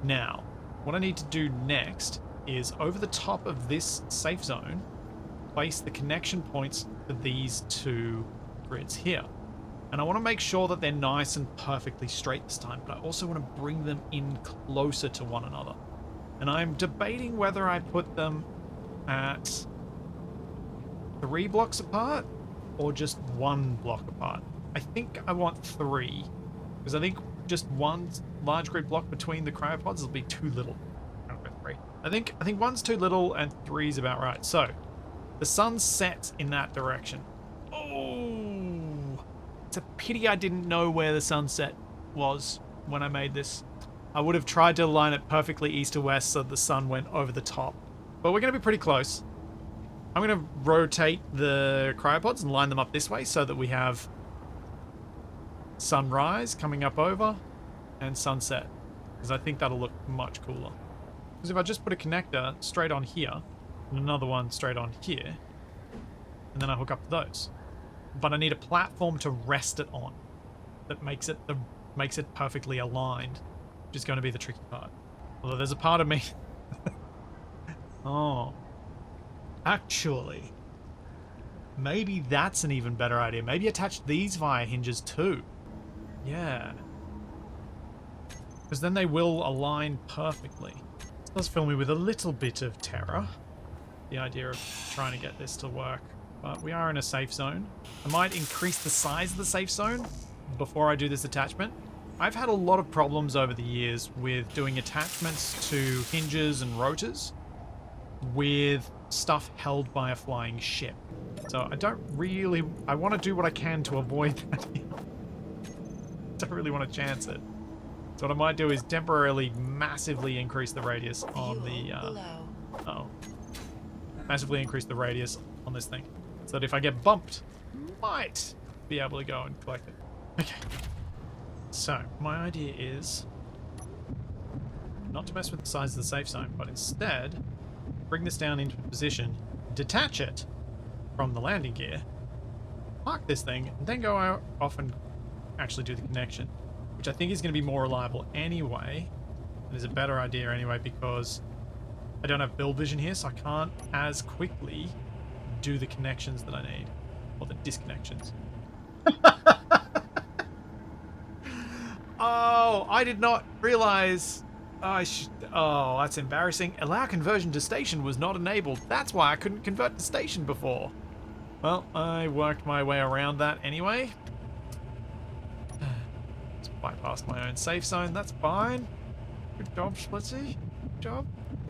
Now, what I need to do next is over the top of this safe zone, place the connection points for these two grids here. And I want to make sure that they're nice and perfectly straight this time, but I also want to bring them in closer to one another. And I'm debating whether I put them at 3 blocks apart or just 1 block apart. I think I want 3, because I think just one large grid block between the cryopods will be too little. I don't know, 3. I think 1's too little and 3's about right. So, the sun sets in that direction. Oh, it's a pity I didn't know where the sunset was when I made this. I would have tried to line it perfectly east to west so the sun went over the top. But we're going to be pretty close. I'm going to rotate the cryopods and line them up this way so that we have sunrise coming up over and sunset. Because I think that'll look much cooler. Because if I just put a connector straight on here and another one straight on here, and then I hook up to those. But I need a platform to rest it on that makes it perfectly aligned, which is going to be the tricky part. Although there's a part of me... Oh. Actually, maybe that's an even better idea. Maybe attach these via hinges too. Yeah. Because then they will align perfectly. This does fill me with a little bit of terror, the idea of trying to get this to work. But we are in a safe zone. I might increase the size of the safe zone before I do this attachment. I've had a lot of problems over the years with doing attachments to hinges and rotors with stuff held by a flying ship. So I want to do what I can to avoid that. Don't really want to chance it. So what I might do is temporarily massively increase the radius on the massively increase the radius on this thing, so that if I get bumped, might be able to go and collect it. Okay. So my idea is not to mess with the size of the safe zone, but instead bring this down into position, detach it from the landing gear, park this thing, and then go out off and actually do the connection, which I think is going to be more reliable anyway. It is a better idea anyway because I don't have build vision here, so I can't as quickly do the connections that I need, or the disconnections. Oh, I did not realize. Oh, that's embarrassing. Allow conversion to station was not enabled. That's why I couldn't convert to station before. Well, I worked my way around that anyway. Just bypassed my own safe zone. That's fine. Good job, Splitsy. Good job.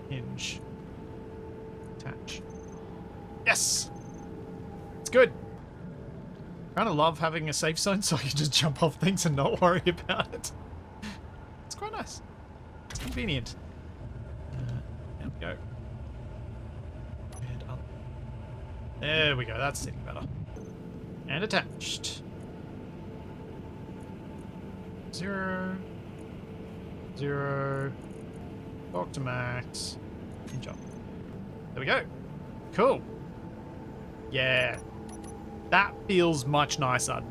Hinge. Attach. Yes! It's good. Kind of love having a safe zone so I can just jump off things and not worry about it. It's quite nice. It's convenient. There we go. And up. There we go. That's sitting better. And attached. 0. 0. Lock to max. And jump. There we go. Cool. Yeah. That feels much nicer.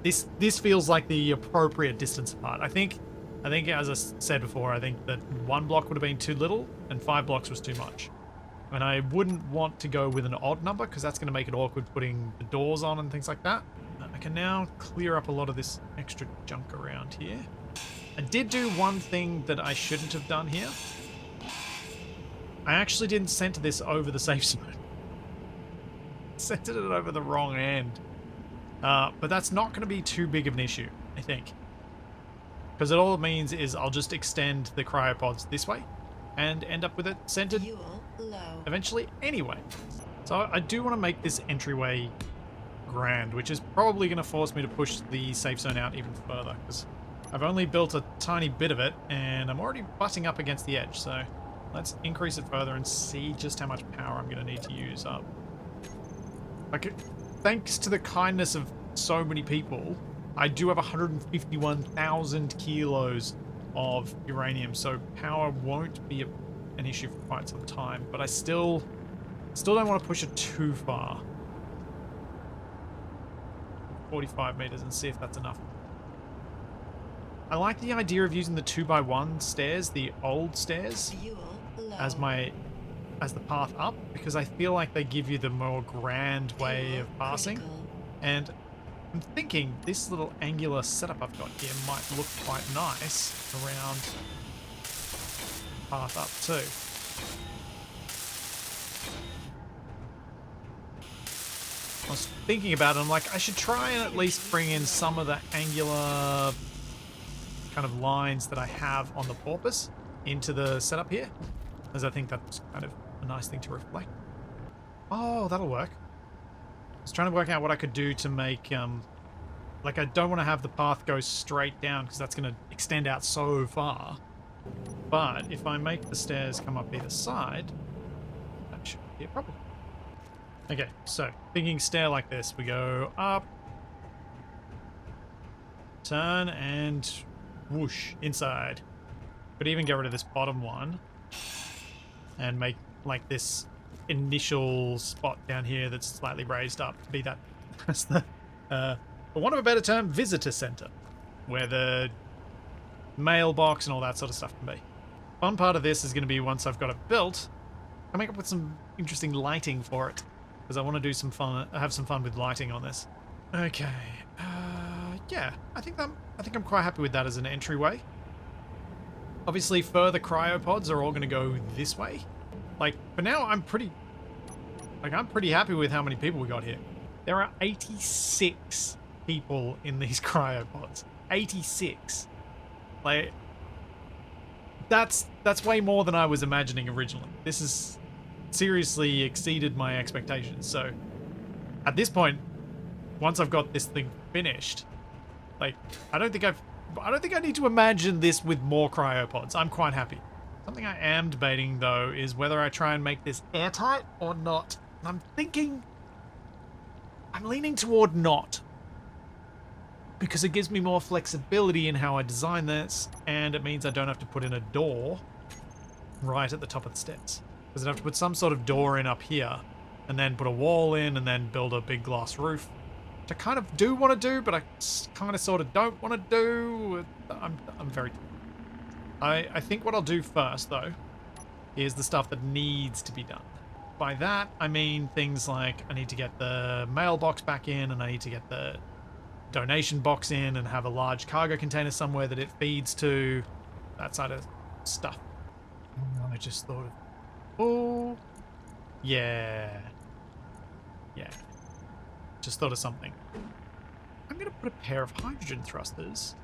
This feels like the appropriate distance apart. I think, as I said before, I think that 1 block would have been too little and 5 blocks was too much. And I wouldn't want to go with an odd number because that's going to make it awkward putting the doors on and things like that. I can now clear up a lot of this extra junk around here. I did do one thing that I shouldn't have done here. I actually didn't center this over the safe zone. Centered it over the wrong end. But that's not going to be too big of an issue, I think. Because all it means is I'll just extend the cryopods this way and end up with it centered eventually anyway. So I do want to make this entryway grand, which is probably going to force me to push the safe zone out even further, because I've only built a tiny bit of it and I'm already butting up against the edge. So let's increase it further and see just how much power I'm going to need to use up. Like, thanks to the kindness of so many people, I do have 151,000 kilos of uranium, so power won't be an issue for quite some time. But I still don't want to push it too far. 45 meters and see if that's enough. I like the idea of using the 2x1 stairs, the old stairs, as the path up, because I feel like they give you the more grand way of passing. And I'm thinking this little angular setup I've got here might look quite nice around the path up too. I was thinking about it, I'm like, I should try and at least bring in some of the angular kind of lines that I have on the porpoise into the setup here. as I think that's kind of a nice thing to reflect. Oh, that'll work. I was trying to work out what I could do to make, like, I don't want to have the path go straight down because that's going to extend out so far. But if I make the stairs come up either side, that shouldn't be a problem. Okay, so thinking stair like this, we go up, turn, and whoosh, inside. Could even get rid of this bottom one and make like this initial spot down here that's slightly raised up to be that as the for want of a better term, visitor center, where the mailbox and all that sort of stuff can be. Fun part of this is going to be once I've got it built, coming up with some interesting lighting for it, because I want to do some fun, have some fun with lighting on this. Okay, yeah, I think I'm quite happy with that as an entryway. Obviously, further cryopods are all going to go this way. Like, for now, I'm pretty happy with how many people we got here. There are 86 people in these cryopods. 86. Like, that's way more than I was imagining originally. This has seriously exceeded my expectations. So, at this point, once I've got this thing finished, like, I don't think I need to imagine this with more cryopods. I'm quite happy. Something I am debating, though, is whether I try and make this airtight or not. I'm leaning toward not. Because it gives me more flexibility in how I design this, and it means I don't have to put in a door right at the top of the stairs. Because I'd have to put some sort of door in up here, and then put a wall in, and then build a big glass roof. Which I kind of do want to do, but I kind of sort of don't want to do. I'm very... I think what I'll do first, though, is the stuff that needs to be done. By that, I mean things like I need to get the mailbox back in, and I need to get the donation box in, and have a large cargo container somewhere that it feeds to. That side of stuff. I just thought of... Oh, yeah. Yeah. Just thought of something. I'm going to put a pair of hydrogen thrusters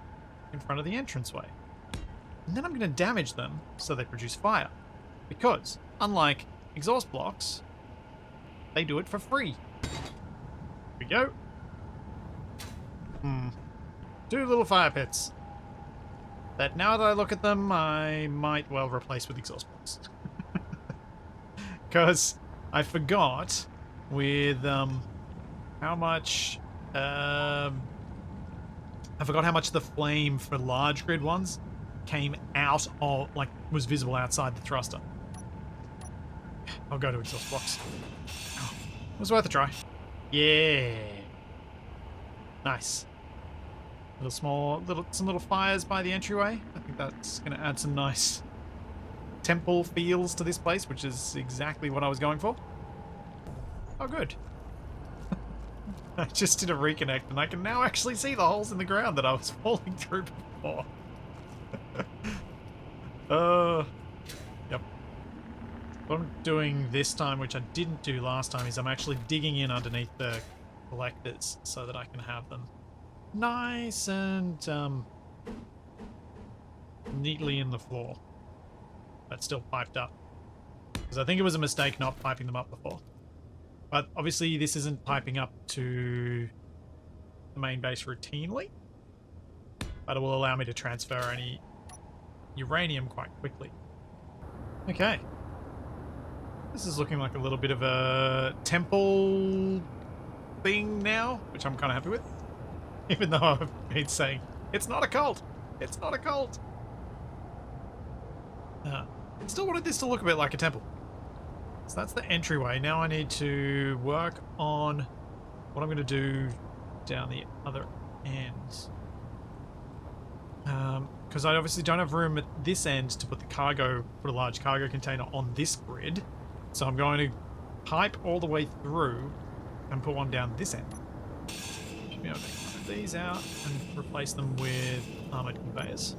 in front of the entranceway. And then I'm going to damage them so they produce fire. Because, unlike exhaust blocks, they do it for free. Here we go. 2 little fire pits. That now that I look at them, I might well replace with exhaust blocks. Because I forgot with how much I forgot how much the flame for large grid ones came out of, like, was visible outside the thruster. I'll go to exhaust blocks. Oh, it was worth a try. Yeah. Nice. Some little fires by the entryway. I think that's going to add some nice temple feels to this place, which is exactly what I was going for. Oh, good. I just did a reconnect, and I can now actually see the holes in the ground that I was falling through before. Yep. What I'm doing this time, which I didn't do last time, is I'm actually digging in underneath the collectors so that I can have them nice and neatly in the floor, but still piped up. Because I think it was a mistake not piping them up before. But obviously this isn't piping up to the main base routinely, but it will allow me to transfer any uranium quite quickly. Okay. This is looking like a little bit of a temple thing now, which I'm kind of happy with. Even though I've been saying, it's not a cult! It's not a cult! Still wanted this to look a bit like a temple. So that's the entryway. Now I need to work on what I'm going to do down the other end. Because I obviously don't have room at this end to put a large cargo container on this grid. So I'm going to pipe all the way through and put one down this end. Should be able to take one of these out and replace them with armored conveyors.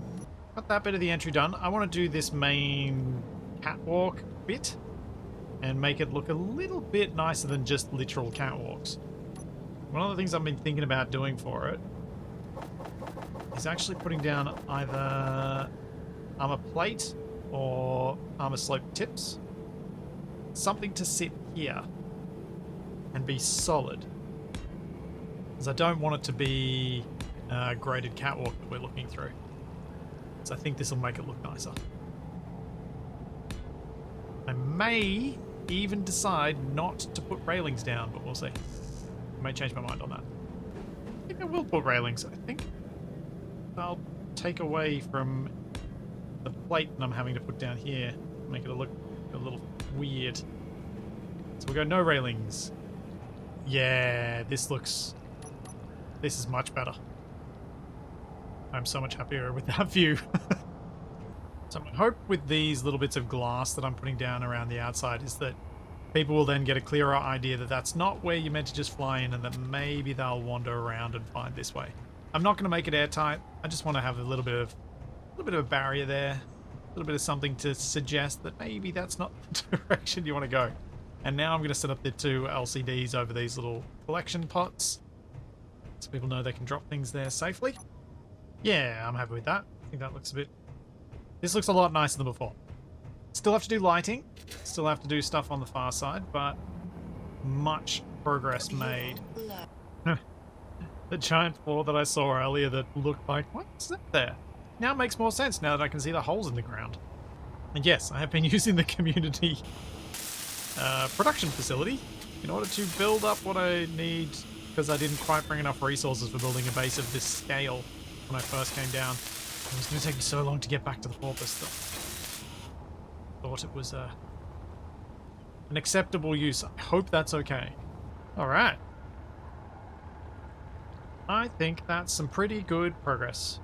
Got that bit of the entry done. I want to do this main catwalk bit and make it look a little bit nicer than just literal catwalks. One of the things I've been thinking about doing for it is actually putting down either armor plate or armor slope tips. Something to sit here and be solid. Because I don't want it to be a graded catwalk that we're looking through. So I think this will make it look nicer. I may even decide not to put railings down, but we'll see. I may change my mind on that. I think I will put railings. I think I'll take away from the plate that I'm having to put down here. Make it look a little weird. So we'll go no railings. Yeah, this is much better. I'm so much happier with that view. So my hope with these little bits of glass that I'm putting down around the outside is that people will then get a clearer idea that that's not where you're meant to just fly in, and that maybe they'll wander around and find this way. I'm not going to make it airtight. I just want to have a little bit of a barrier there, a little bit of something to suggest that maybe that's not the direction you want to go. And now I'm going to set up the 2 LCDs over these little collection pots, so people know they can drop things there safely. Yeah, I'm happy with that. I think that looks a bit... This looks a lot nicer than before. Still have to do lighting. Still have to do stuff on the far side, but much progress made. The giant floor that I saw earlier that looked like, what's that there? Now it makes more sense now that I can see the holes in the ground. And yes, I have been using the community production facility in order to build up what I need, because I didn't quite bring enough resources for building a base of this scale when I first came down. It was going to take me so long to get back to the porpoise that I thought it was an acceptable use. I hope that's okay. Alright. I think that's some pretty good progress.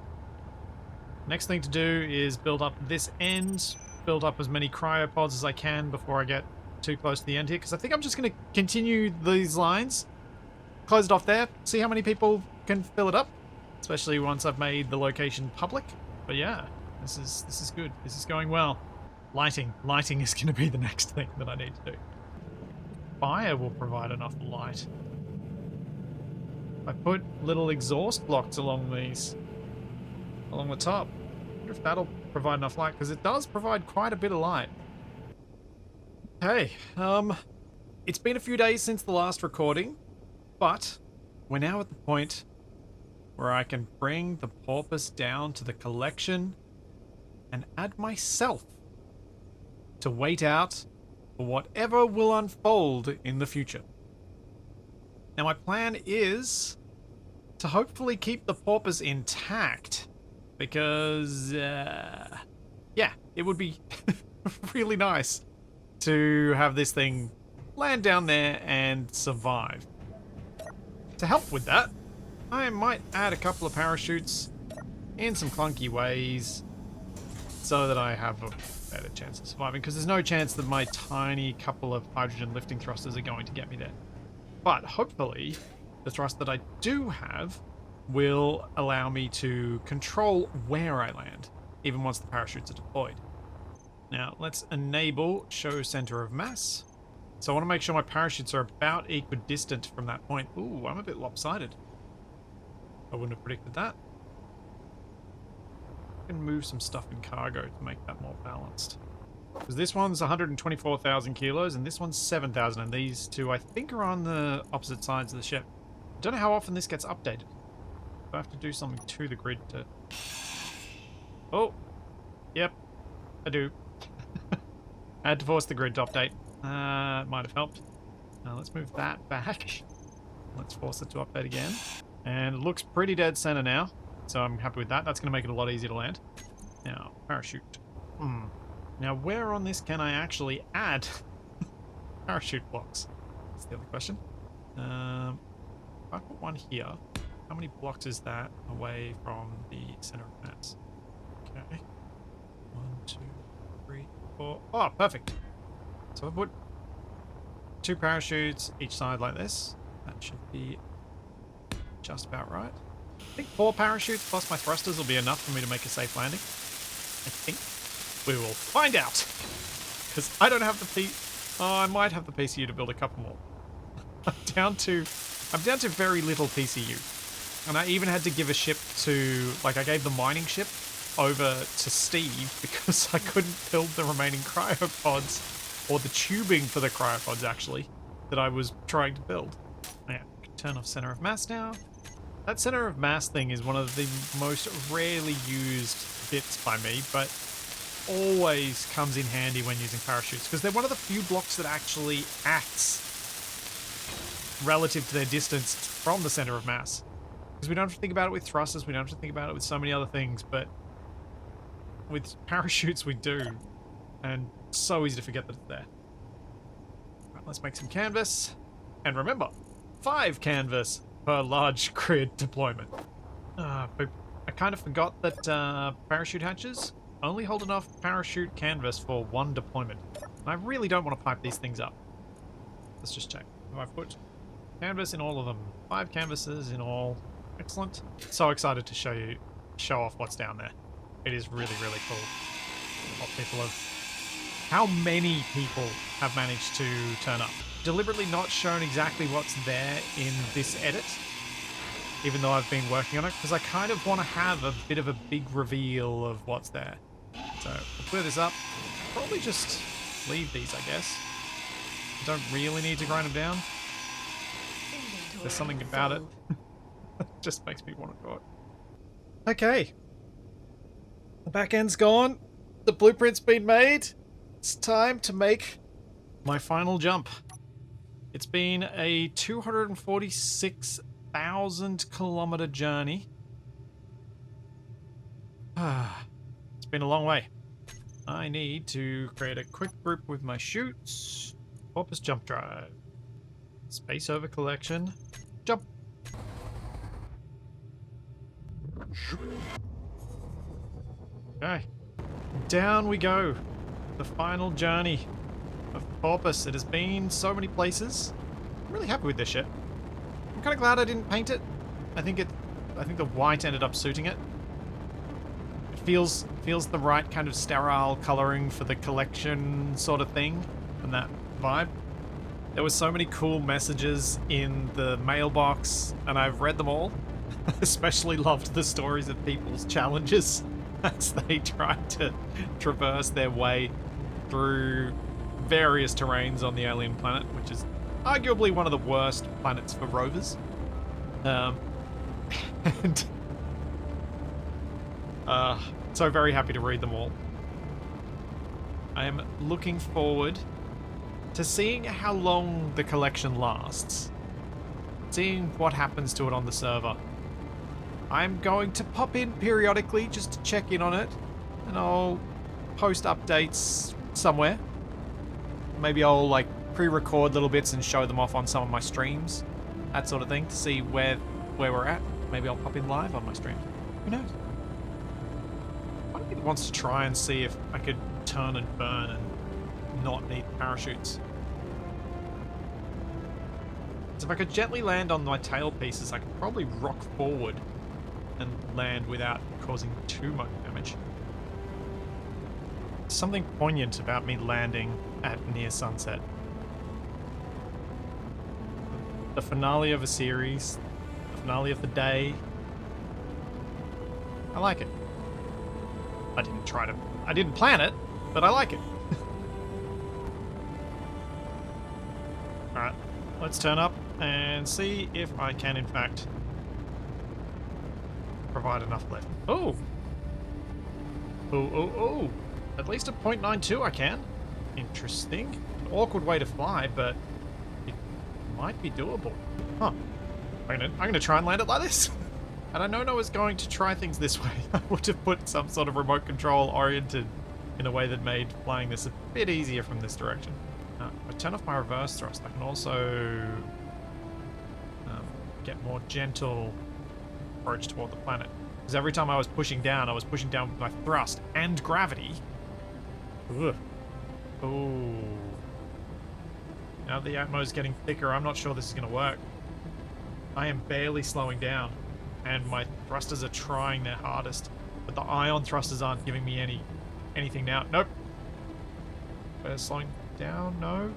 Next thing to do is build up this end, build up as many cryopods as I can before I get too close to the end here, because I think I'm just going to continue these lines, close it off there, see how many people can fill it up, especially once I've made the location public. But yeah, this is good. This is going well. Lighting is going to be the next thing that I need to do. Fire will provide enough light. I put little exhaust blocks along the top. I wonder if that'll provide enough light, because it does provide quite a bit of light. Okay, it's been a few days since the last recording, but we're now at the point where I can bring the porpoise down to the collection and add myself to wait out for whatever will unfold in the future. Now my plan is to hopefully keep the porpoise intact, because yeah, it would be really nice to have this thing land down there and survive. To help with that, I might add a couple of parachutes in some clunky ways so that I have a better chance of surviving, because there's no chance that my tiny couple of hydrogen lifting thrusters are going to get me there. But hopefully the thrust that I do have will allow me to control where I land, even once the parachutes are deployed. Now let's enable show center of mass. So I want to make sure my parachutes are about equidistant from that point. Ooh, I'm a bit lopsided. I wouldn't have predicted that. I can move some stuff in cargo to make that more balanced. Because this one's 124,000 kilos and this one's 7,000, and these two I think are on the opposite sides of the ship. I don't know how often this gets updated. I have to do something to the grid to... Oh! Yep, I do. I had to force the grid to update. Might have helped. Let's move that back. Let's force it to update again. And it looks pretty dead center now, so I'm happy with that. That's going to make it a lot easier to land. Now, parachute. Now, where on this can I actually add parachute blocks? That's the other question. If I put one here, how many blocks is that away from the center of mass? Okay. 1, 2, 3, 4. Oh, perfect. So I put 2 parachutes each side like this. That should be just about right. I think 4 parachutes plus my thrusters will be enough for me to make a safe landing. I think. We will find out. Because I don't have the P... Oh, I might have the PCU to build a couple more. I'm down to very little PCU. And I even had to give a ship to... Like, I gave the mining ship over to Steve because I couldn't build the remaining cryopods, or the tubing for the cryopods actually, that I was trying to build. Yeah, turn off center of mass now. That center of mass thing is one of the most rarely used bits by me, but always comes in handy when using parachutes, because they're one of the few blocks that actually acts relative to their distance from the center of mass. Because we don't have to think about it with thrusters, we don't have to think about it with so many other things, but with parachutes we do. And it's so easy to forget that it's there. Right, let's make some canvas. And remember, 5 canvas per large grid deployment. But I kind of forgot that parachute hatches only hold enough parachute canvas for 1 deployment. And I really don't want to pipe these things up. Let's just check. Have I put canvas in all of them? 5 canvases in all. Excellent. So excited to show off what's down there. It is really, really cool. How many people have managed to turn up? Deliberately not shown exactly what's there in this edit, even though I've been working on it, because I kind of want to have a bit of a big reveal of what's there. So we'll clear this up. Probably just leave these, I guess. Don't really need to grind them down. There's something about it. It just makes me want to do it. Okay. The back end's gone. The blueprint's been made. It's time to make my final jump. It's been a 246,000 kilometer journey. It's been a long way. I need to create a quick group with my chutes. Porpoise jump drive. Space over collection. Jump. Okay. Down we go. The final journey of Porpoise. It has been so many places. I'm really happy with this ship. I'm kind of glad I didn't paint it. I think the white ended up suiting it. It feels the right kind of sterile coloring for the collection sort of thing, and that vibe. There were so many cool messages in the mailbox, and I've read them all. Especially loved the stories of people's challenges as they tried to traverse their way through various terrains on the alien planet, which is arguably one of the worst planets for rovers. And so very happy to read them all. I am looking forward to seeing how long the collection lasts, seeing what happens to it on the server. I'm going to pop in periodically just to check in on it, and I'll post updates somewhere. Maybe I'll like pre-record little bits and show them off on some of my streams, that sort of thing, to see where we're at. Maybe I'll pop in live on my stream. Who knows? Part of me wants to try and see if I could turn and burn and not need parachutes. So if I could gently land on my tail pieces, I could probably rock forward and land without causing too much damage. Something poignant about me landing at near sunset. The finale of a series, the finale of the day. I like it. I didn't plan it, but I like it. Alright, let's turn up and see if I can in fact provide enough lift. Oh! Oh. At least at 0.92 I can. Interesting. An awkward way to fly, but it might be doable. Huh. I'm gonna try and land it like this. And I know I was going to try things this way. I would have put some sort of remote control oriented in a way that made flying this a bit easier from this direction. If I turn off my reverse thrust, I can also get more gentle approach toward the planet. Because every time I was pushing down with my thrust and gravity. Ugh. Oh. Now the atmo's getting thicker, I'm not sure this is going to work. I am barely slowing down, and my thrusters are trying their hardest, but the ion thrusters aren't giving me anything now. Nope. Slowing down, no.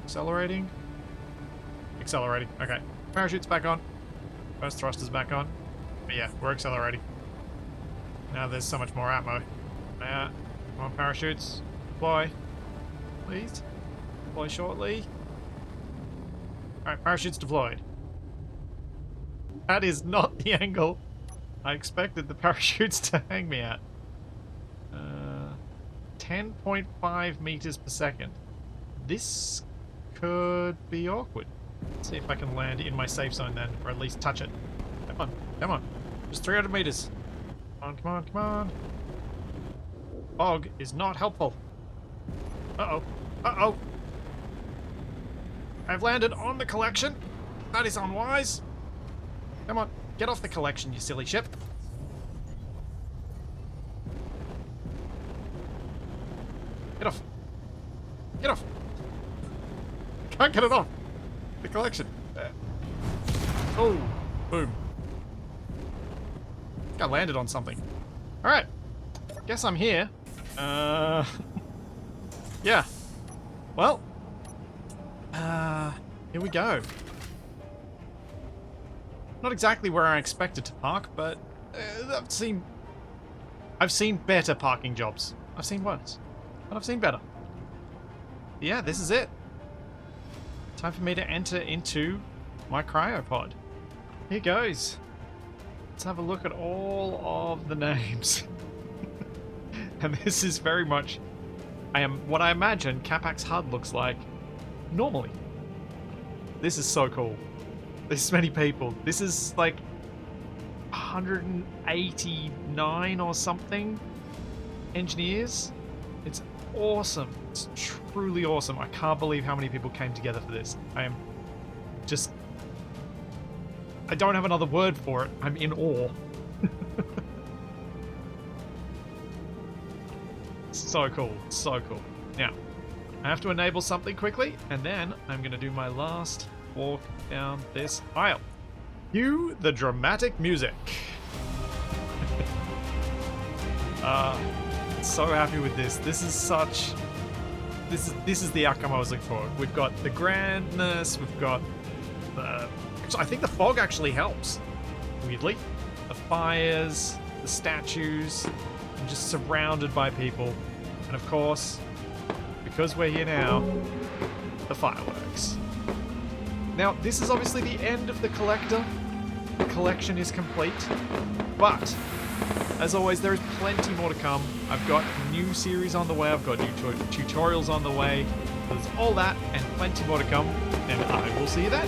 Accelerating. Okay. Parachute's back on. First thruster's back on. But yeah, we're accelerating. Now there's so much more ammo. Come on, parachutes. Deploy. Please. Deploy shortly. Alright, parachutes deployed. That is not the angle I expected the parachutes to hang me at. 10.5 meters per second. This could be awkward. Let's see if I can land in my safe zone then, or at least touch it. Come on, come on. Just 300 meters. Come on, come on, come on. Fog is not helpful. Uh-oh. Uh-oh. I've landed on the collection. That is unwise. Come on, get off the collection, you silly ship. Get off. Get off. Can't get it off. The collection. Oh, boom. I landed on something. Alright. Guess I'm here. Yeah. Well. Here we go. Not exactly where I expected to park, but I've seen better parking jobs. I've seen worse, but I've seen better. Yeah, this is it. Time for me to enter into my cryopod. Here goes. Let's have a look at all of the names. And this is very much what I imagine Capac's HUD looks like normally. This is so cool. This many people. This is like 189 or something engineers. It's awesome. It's truly awesome. I can't believe how many people came together for this. I don't have another word for it. I'm in awe. So cool. So cool. Now, I have to enable something quickly, and then I'm going to do my last walk down this aisle. Cue the dramatic music. So happy with this. This is the outcome I was looking for. We've got the grandness, we've got the... I think the fog actually helps, weirdly. The fires, the statues, I'm just surrounded by people. And of course, because we're here now, the fireworks. Now, this is obviously the end of the collector. The collection is complete. But, as always, there is plenty more to come. I've got new series on the way, I've got new tutorials on the way. There's all that and plenty more to come, and I will see you then.